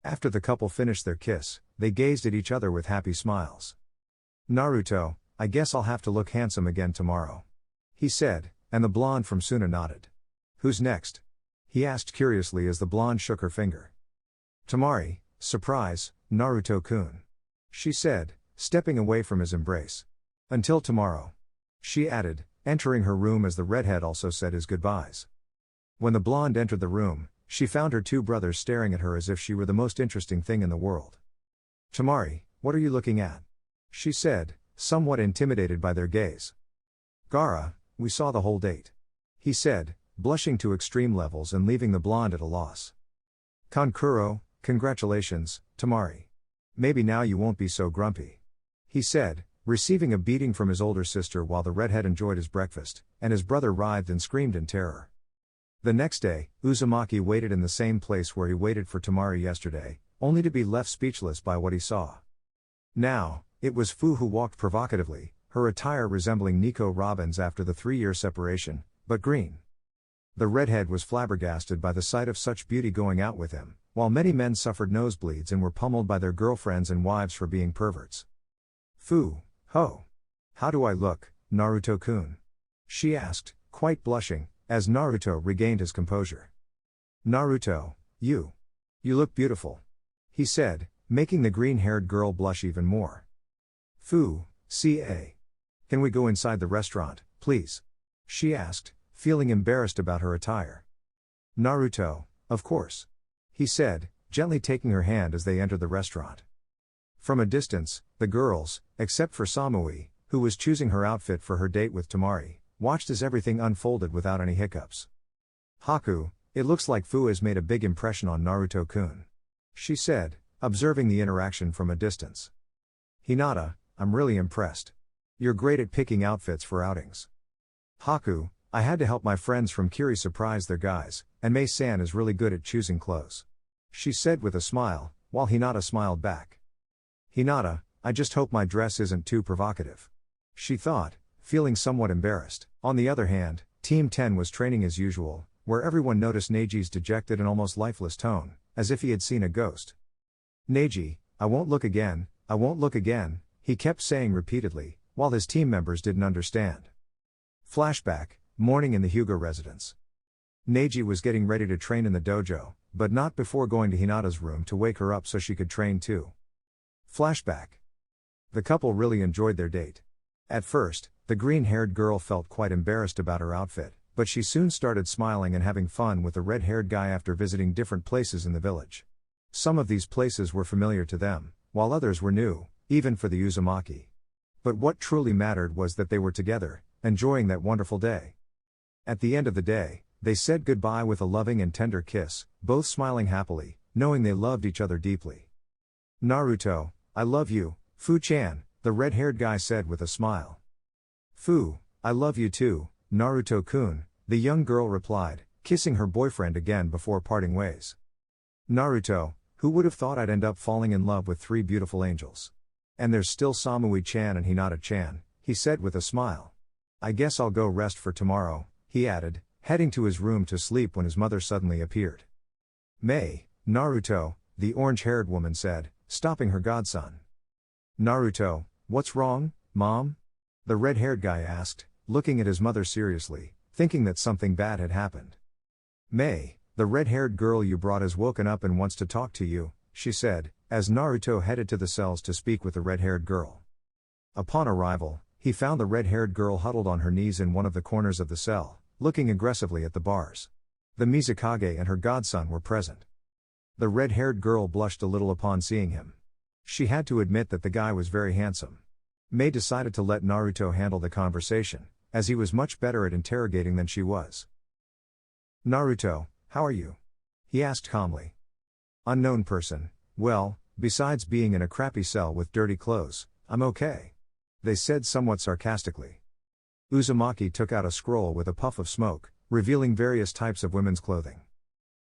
After the couple finished their kiss, they gazed at each other with happy smiles. Naruto, I guess I'll have to look handsome again tomorrow. He said, and the blonde from Suna nodded. Who's next? He asked curiously as the blonde shook her finger. Tamari, surprise, Naruto-kun. She said, stepping away from his embrace. Until tomorrow. She added, entering her room as the redhead also said his goodbyes. When the blonde entered the room, she found her two brothers staring at her as if she were the most interesting thing in the world. Tamari, what are you looking at? She said, somewhat intimidated by their gaze. Gara, we saw the whole date. He said, blushing to extreme levels and leaving the blonde at a loss. Kankuro, congratulations, Tamari. Maybe now you won't be so grumpy. He said, receiving a beating from his older sister while the redhead enjoyed his breakfast, and his brother writhed and screamed in terror. The next day, Uzumaki waited in the same place where he waited for Tamari yesterday, only to be left speechless by what he saw. Now, it was Fu who walked provocatively, her attire resembling Nico Robin's after the 3-year separation, but green. The redhead was flabbergasted by the sight of such beauty going out with him, while many men suffered nosebleeds and were pummeled by their girlfriends and wives for being perverts. Fu, ho! How do I look, Naruto-kun? She asked, quite blushing, as Naruto regained his composure. Naruto, you look beautiful. He said, making the green-haired girl blush even more. Fu, ca. Can we go inside the restaurant, please? She asked, feeling embarrassed about her attire. Naruto, of course. He said, gently taking her hand as they entered the restaurant. From a distance, the girls, except for Samui, who was choosing her outfit for her date with Tamari, watched as everything unfolded without any hiccups. Haku, it looks like Fu has made a big impression on Naruto-kun. She said, observing the interaction from a distance. Hinata, I'm really impressed. You're great at picking outfits for outings. Haku, I had to help my friends from Kiri surprise their guys, and Mei-san is really good at choosing clothes. She said with a smile, while Hinata smiled back. Hinata, I just hope my dress isn't too provocative. She thought, feeling somewhat embarrassed. On the other hand, Team 10 was training as usual, where everyone noticed Neiji's dejected and almost lifeless tone, as if he had seen a ghost. Neiji, I won't look again, I won't look again, he kept saying repeatedly, while his team members didn't understand. Flashback, morning in the Hyuga residence. Neiji was getting ready to train in the dojo, but not before going to Hinata's room to wake her up so she could train too. Flashback. The couple really enjoyed their date. At first, the green-haired girl felt quite embarrassed about her outfit, but she soon started smiling and having fun with the red-haired guy after visiting different places in the village. Some of these places were familiar to them, while others were new, even for the Uzumaki. But what truly mattered was that they were together, enjoying that wonderful day. At the end of the day, they said goodbye with a loving and tender kiss, both smiling happily, knowing they loved each other deeply. Naruto, I love you, Fu-chan, the red-haired guy said with a smile. Fu, I love you too, Naruto-kun, the young girl replied, kissing her boyfriend again before parting ways. Naruto, who would have thought I'd end up falling in love with 3 beautiful angels? And there's still Samui-chan and Hinata-chan, he said with a smile. I guess I'll go rest for tomorrow, he added, heading to his room to sleep when his mother suddenly appeared. Mei, Naruto, the orange-haired woman said, stopping her godson. Naruto, what's wrong, Mom? The red-haired guy asked, looking at his mother seriously, thinking that something bad had happened. Mei, the red-haired girl you brought has woken up and wants to talk to you, she said, as Naruto headed to the cells to speak with the red-haired girl. Upon arrival, he found the red-haired girl huddled on her knees in one of the corners of the cell, looking aggressively at the bars. The Mizukage and her godson were present. The red-haired girl blushed a little upon seeing him. She had to admit that the guy was very handsome. Mei decided to let Naruto handle the conversation, as he was much better at interrogating than she was. Naruto, how are you? He asked calmly. Unknown person, well, besides being in a crappy cell with dirty clothes, I'm okay. They said somewhat sarcastically. Uzumaki took out a scroll with a puff of smoke, revealing various types of women's clothing.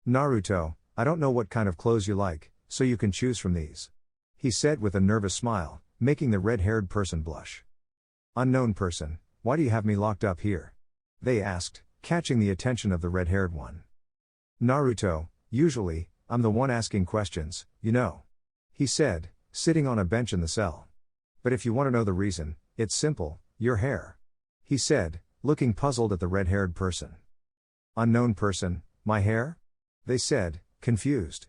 Naruto, I don't know what kind of clothes you like, so you can choose from these. He said with a nervous smile, making the red-haired person blush. Unknown person, why do you have me locked up here? They asked, catching the attention of the red-haired one. Naruto, usually, I'm the one asking questions, you know. He said, sitting on a bench in the cell. But if you want to know the reason, It's simple, your hair. He said, looking puzzled at the red-haired person. Unknown person, my hair? They said, confused.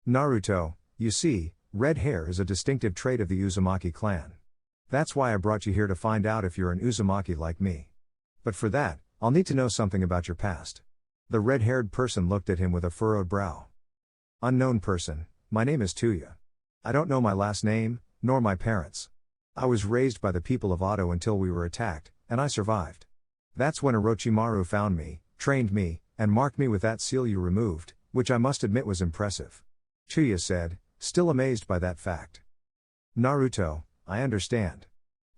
Naruto, you see, red hair is a distinctive trait of the Uzumaki clan. That's why I brought you here to find out if you're an Uzumaki like me. But for that, I'll need to know something about your past. The red-haired person looked at him with a furrowed brow. Unknown person, my name is Tuya. I don't know my last name, nor my parents. I was raised by the people of Oto until we were attacked, and I survived. That's when Orochimaru found me, trained me, and marked me with that seal you removed, which I must admit was impressive. Tuya said, still amazed by that fact. Naruto, I understand.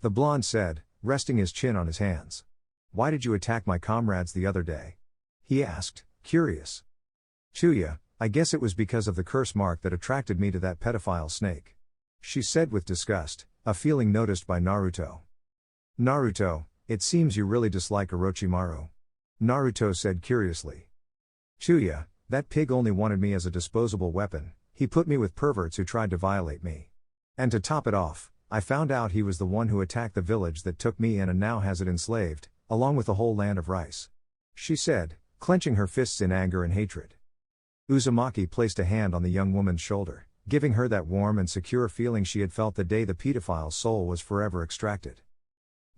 The blonde said, resting his chin on his hands. Why did you attack my comrades the other day? He asked, curious. Tuya, I guess it was because of the curse mark that attracted me to that pedophile snake. She said with disgust, a feeling noticed by Naruto. Naruto, it seems you really dislike Orochimaru. Naruto said curiously. Tuya, that pig only wanted me as a disposable weapon, he put me with perverts who tried to violate me. And to top it off, I found out he was the one who attacked the village that took me in and now has it enslaved, along with the whole land of rice. She said, clenching her fists in anger and hatred. Uzumaki placed a hand on the young woman's shoulder, giving her that warm and secure feeling she had felt the day the pedophile's soul was forever extracted.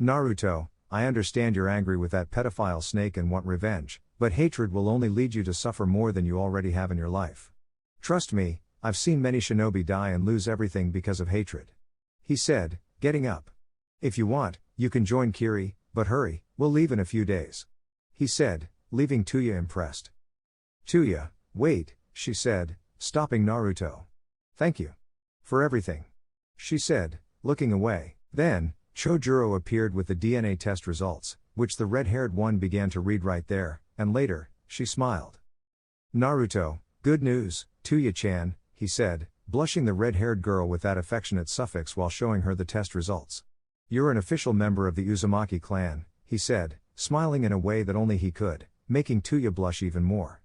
Naruto, I understand you're angry with that pedophile snake and want revenge, but hatred will only lead you to suffer more than you already have in your life. Trust me, I've seen many shinobi die and lose everything because of hatred. He said, getting up. If you want, you can join Kiri, but hurry, we'll leave in a few days. He said, leaving Tuya impressed. Tuya, wait, she said, stopping Naruto. Thank you. For everything. She said, looking away. Then, Chojuro appeared with the DNA test results, which the red-haired one began to read right there, and later, she smiled. Naruto, good news, Tuya-chan, he said, blushing the red-haired girl with that affectionate suffix while showing her the test results. You're an official member of the Uzumaki clan, he said, smiling in a way that only he could, making Tuya blush even more.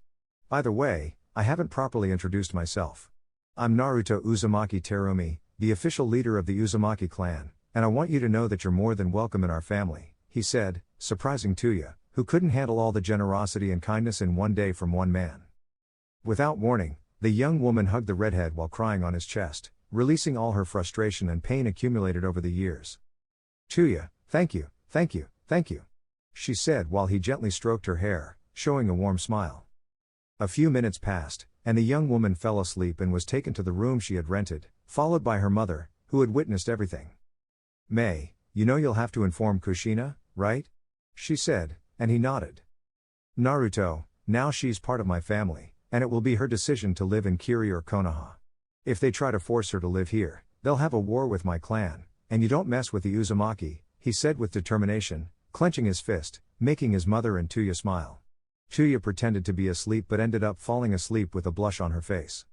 By the way, I haven't properly introduced myself. I'm Naruto Uzumaki Terumi, the official leader of the Uzumaki clan, and I want you to know that you're more than welcome in our family, he said, surprising Tuya, who couldn't handle all the generosity and kindness in one day from one man. Without warning, the young woman hugged the redhead while crying on his chest, releasing all her frustration and pain accumulated over the years. Tuya, thank you, thank you, thank you, she said while he gently stroked her hair, showing a warm smile. A few minutes passed, and the young woman fell asleep and was taken to the room she had rented, followed by her mother, who had witnessed everything. May, you know you'll have to inform Kushina, right? She said, and he nodded. Naruto, now she's part of my family, and it will be her decision to live in Kiri or Konoha. If they try to force her to live here, they'll have a war with my clan, and you don't mess with the Uzumaki, he said with determination, clenching his fist, making his mother and Tuya smile. Tuya pretended to be asleep but ended up falling asleep with a blush on her face.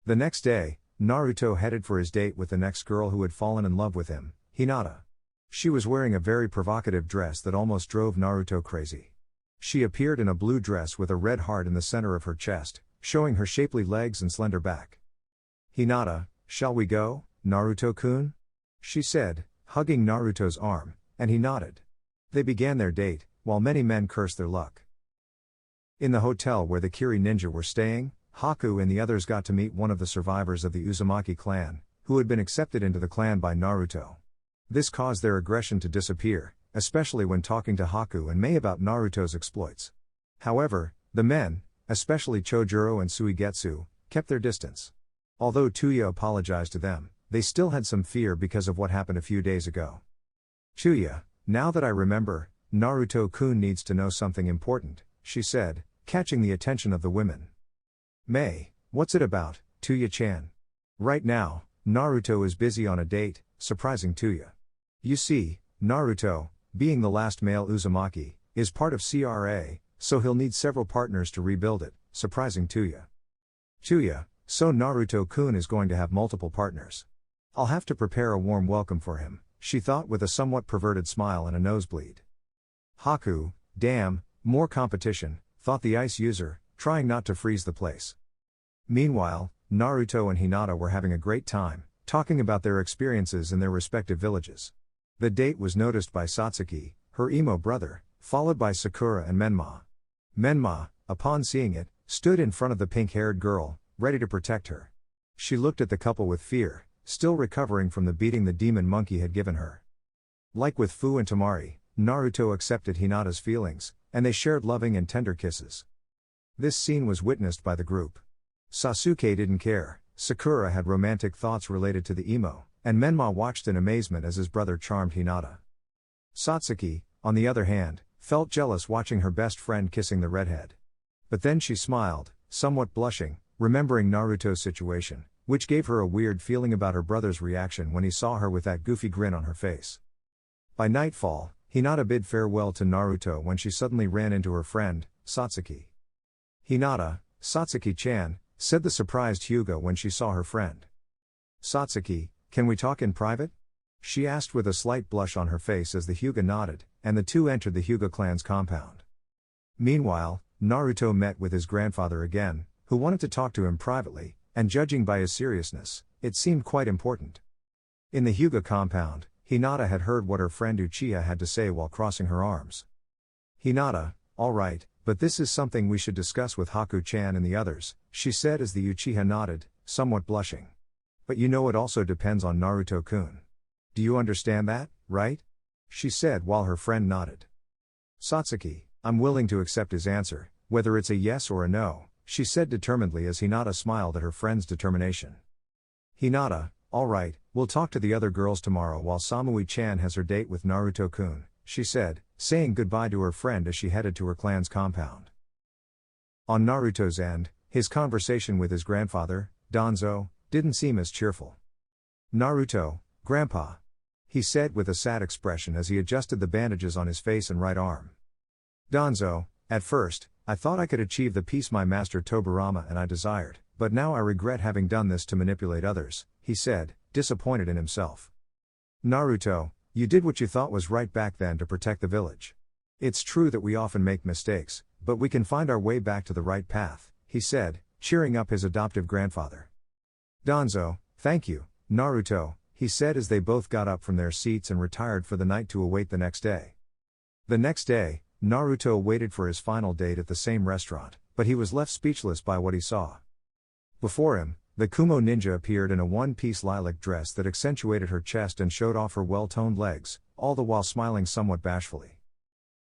The next day, Naruto headed for his date with the next girl who had fallen in love with him, Hinata. She was wearing a very provocative dress that almost drove Naruto crazy. She appeared in a blue dress with a red heart in the center of her chest, showing her shapely legs and slender back. Hinata, shall we go, Naruto-kun? She said, hugging Naruto's arm, and he nodded. They began their date, while many men cursed their luck. In the hotel where the Kiri ninja were staying, Haku and the others got to meet one of the survivors of the Uzumaki clan, who had been accepted into the clan by Naruto. This caused their aggression to disappear, especially when talking to Haku and Mei about Naruto's exploits. However, the men, especially Chojuro and Suigetsu, kept their distance. Although Tuya apologized to them, they still had some fear because of what happened a few days ago. Tuya, now that I remember, Naruto-kun needs to know something important, she said, catching the attention of the women. Mei, what's it about, Tuya-chan? Right now, Naruto is busy on a date, surprising Tuya. You see, Naruto, being the last male Uzumaki, is part of CRA, so he'll need several partners to rebuild it, surprising Tuya. Tuya, so Naruto-kun is going to have multiple partners. I'll have to prepare a warm welcome for him, she thought with a somewhat perverted smile and a nosebleed. Haku, damn, more competition, thought the ice user, trying not to freeze the place. Meanwhile, Naruto and Hinata were having a great time, talking about their experiences in their respective villages. The date was noticed by Satsuki, her emo brother, followed by Sakura and Menma. Menma, upon seeing it, stood in front of the pink-haired girl, ready to protect her. She looked at the couple with fear, still recovering from the beating the demon monkey had given her. Like with Fu and Tamari, Naruto accepted Hinata's feelings, and they shared loving and tender kisses. This scene was witnessed by the group. Sasuke didn't care, Sakura had romantic thoughts related to the emo, and Menma watched in amazement as his brother charmed Hinata. Satsuki, on the other hand, felt jealous watching her best friend kissing the redhead. But then she smiled, somewhat blushing, remembering Naruto's situation, which gave her a weird feeling about her brother's reaction when he saw her with that goofy grin on her face. By nightfall, Hinata bid farewell to Naruto when she suddenly ran into her friend, Satsuki. "Hinata, Satsuki-chan," said the surprised Hyuga when she saw her friend. "Satsuki, can we talk in private?" she asked with a slight blush on her face as the Hyuga nodded, and the two entered the Hyuga clan's compound. Meanwhile, Naruto met with his grandfather again, who wanted to talk to him privately, and judging by his seriousness, it seemed quite important. In the Hyuga compound, Hinata had heard what her friend Uchiha had to say while crossing her arms. "Hinata, all right, but this is something we should discuss with Haku-chan and the others," she said as the Uchiha nodded, somewhat blushing. "But you know it also depends on Naruto-kun. Do you understand that, right?" she said while her friend nodded. "Satsuki, I'm willing to accept his answer, whether it's a yes or a no," she said determinedly as Hinata smiled at her friend's determination. "Hinata, all right, we'll talk to the other girls tomorrow while Samui-chan has her date with Naruto-kun," she said, saying goodbye to her friend as she headed to her clan's compound. On Naruto's end, his conversation with his grandfather, Danzo, didn't seem as cheerful. "Naruto, Grandpa," he said with a sad expression as he adjusted the bandages on his face and right arm. "Danzo, at first, I thought I could achieve the peace my master Tobirama and I desired, but now I regret having done this to manipulate others," he said, disappointed in himself. "Naruto, you did what you thought was right back then to protect the village. It's true that we often make mistakes, but we can find our way back to the right path," he said, cheering up his adoptive grandfather. "Danzo, thank you, Naruto," he said as they both got up from their seats and retired for the night to await the next day. The next day, Naruto waited for his final date at the same restaurant, but he was left speechless by what he saw. Before him, the Kumo ninja appeared in a one-piece lilac dress that accentuated her chest and showed off her well-toned legs, all the while smiling somewhat bashfully.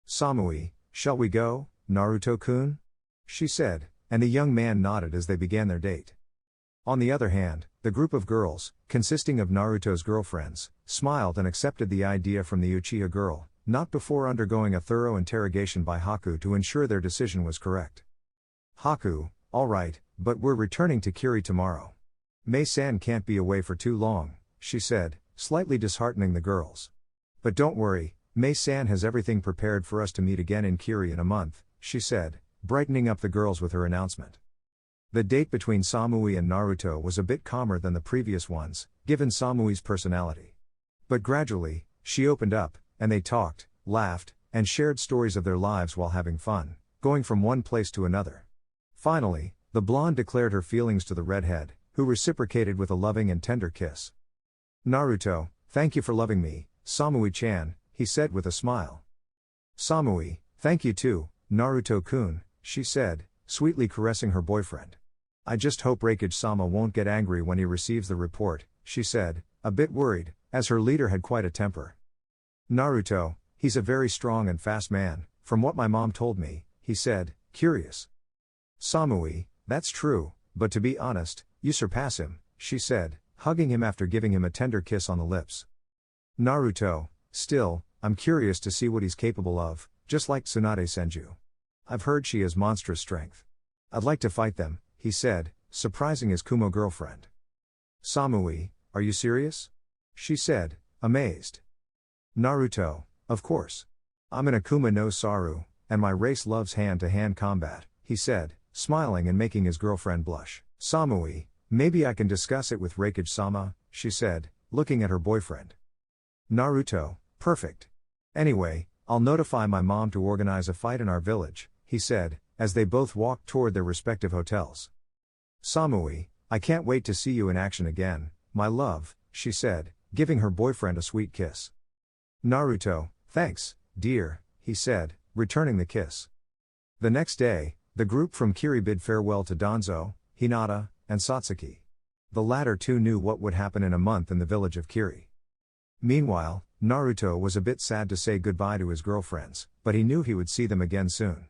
"Samui, shall we go, Naruto-kun?" she said, and the young man nodded as they began their date. On the other hand, the group of girls, consisting of Naruto's girlfriends, smiled and accepted the idea from the Uchiha girl, not before undergoing a thorough interrogation by Haku to ensure their decision was correct. "Haku, all right, but we're returning to Kiri tomorrow. Mei-san can't be away for too long," she said, slightly disheartening the girls. "But don't worry, Mei-san has everything prepared for us to meet again in Kiri in a month," she said, brightening up the girls with her announcement. The date between Samui and Naruto was a bit calmer than the previous ones, given Samui's personality. But gradually, she opened up, and they talked, laughed, and shared stories of their lives while having fun, going from one place to another. Finally, the blonde declared her feelings to the redhead, who reciprocated with a loving and tender kiss. "Naruto, thank you for loving me, Samui-chan," he said with a smile. "Samui, thank you too, Naruto-kun," she said, sweetly caressing her boyfriend. "I just hope Raikage-sama won't get angry when he receives the report," she said, a bit worried, as her leader had quite a temper. "Naruto, he's a very strong and fast man, from what my mom told me," he said, curious. "Samui, that's true, but to be honest, you surpass him," she said, hugging him after giving him a tender kiss on the lips. "Naruto, still, I'm curious to see what he's capable of, just like Tsunade Senju. I've heard she has monstrous strength. I'd like to fight them," he said, surprising his Kumo girlfriend. "Samui, are you serious?" she said, amazed. "Naruto, of course. I'm an Akuma no Saru, and my race loves hand-to-hand combat," he said, smiling and making his girlfriend blush. "Samui, maybe I can discuss it with Raikage-sama," she said, looking at her boyfriend. "Naruto, perfect. Anyway, I'll notify my mom to organize a fight in our village," he said, as they both walked toward their respective hotels. "Samui, I can't wait to see you in action again, my love," she said, giving her boyfriend a sweet kiss. Naruto, thanks, dear, he said, returning the kiss. The next day, the group from Kiri bid farewell to Danzo, Hinata, and Satsuki. The latter two knew what would happen in a month in the village of Kiri. Meanwhile, Naruto was a bit sad to say goodbye to his girlfriends, but he knew he would see them again soon.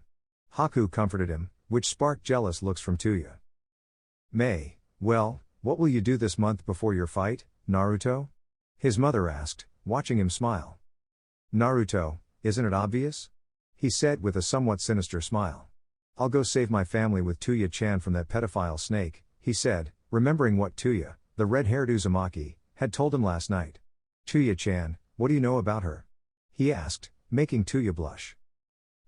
Haku comforted him, which sparked jealous looks from Tuya. May, well, what will you do this month before your fight, Naruto? His mother asked, watching him smile. Naruto, isn't it obvious? He said with a somewhat sinister smile. I'll go save my family with Tuya-chan from that pedophile snake, he said, remembering what Tuya, the red-haired Uzumaki, had told him last night. Tuya-chan, what do you know about her? He asked, making Tuya blush.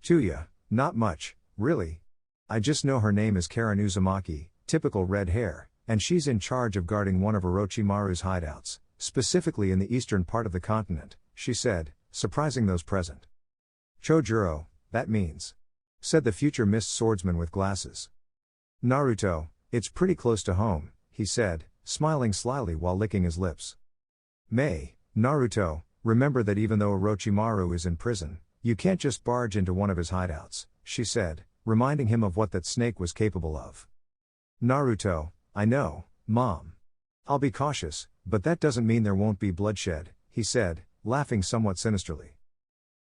Tuya, not much, really. I just know her name is Karen Uzumaki, typical red hair, and she's in charge of guarding one of Orochimaru's hideouts, specifically in the eastern part of the continent, she said, surprising those present. Chojuro, that means, said the future mist swordsman with glasses. Naruto, it's pretty close to home, he said, smiling slyly while licking his lips. May, Naruto, remember that even though Orochimaru is in prison, you can't just barge into one of his hideouts, she said, reminding him of what that snake was capable of. Naruto, I know, Mom. I'll be cautious, but that doesn't mean there won't be bloodshed, he said, laughing somewhat sinisterly.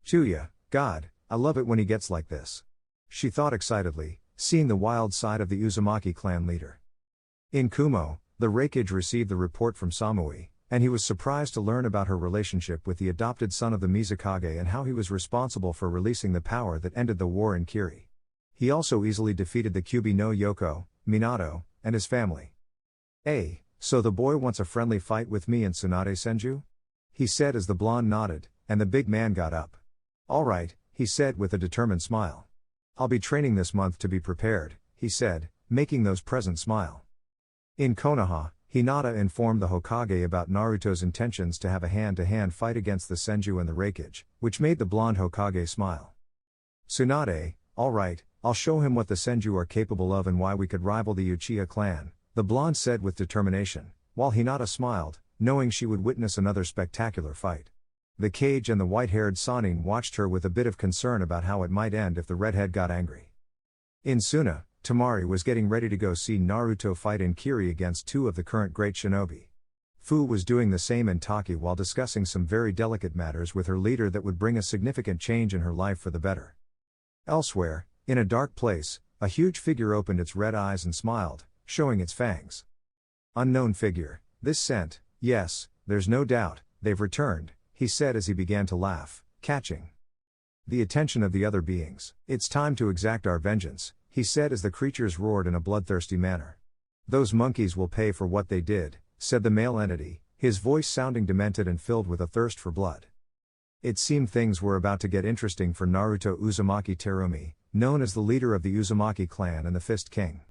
Tuya, God, I love it when he gets like this. She thought excitedly, seeing the wild side of the Uzumaki clan leader. In Kumo, the Raikage received the report from Samui, and he was surprised to learn about her relationship with the adopted son of the Mizukage and how he was responsible for releasing the power that ended the war in Kiri. He also easily defeated the Kyuubi no Yoko, Minato, and his family. So the boy wants a friendly fight with me and Tsunade Senju? He said as the blonde nodded, and the big man got up. All right, he said with a determined smile. I'll be training this month to be prepared, he said, making those present smile. In Konoha, Hinata informed the Hokage about Naruto's intentions to have a hand-to-hand fight against the Senju and the Raikage, which made the blonde Hokage smile. Tsunade, all right, I'll show him what the Senju are capable of and why we could rival the Uchiha clan, the blonde said with determination, while Hinata smiled, knowing she would witness another spectacular fight. The Cage and the white-haired Sannin watched her with a bit of concern about how it might end if the redhead got angry. In Suna, Tamari was getting ready to go see Naruto fight in Kiri against two of the current great shinobi. Fu was doing the same in Taki while discussing some very delicate matters with her leader that would bring a significant change in her life for the better. Elsewhere, in a dark place, a huge figure opened its red eyes and smiled, showing its fangs. Unknown figure, this scent, yes, there's no doubt, they've returned, he said as he began to laugh, catching the attention of the other beings. It's time to exact our vengeance, he said as the creatures roared in a bloodthirsty manner. Those monkeys will pay for what they did, said the male entity, his voice sounding demented and filled with a thirst for blood. It seemed things were about to get interesting for Naruto Uzumaki Terumi, known as the leader of the Uzumaki clan and the Fist King.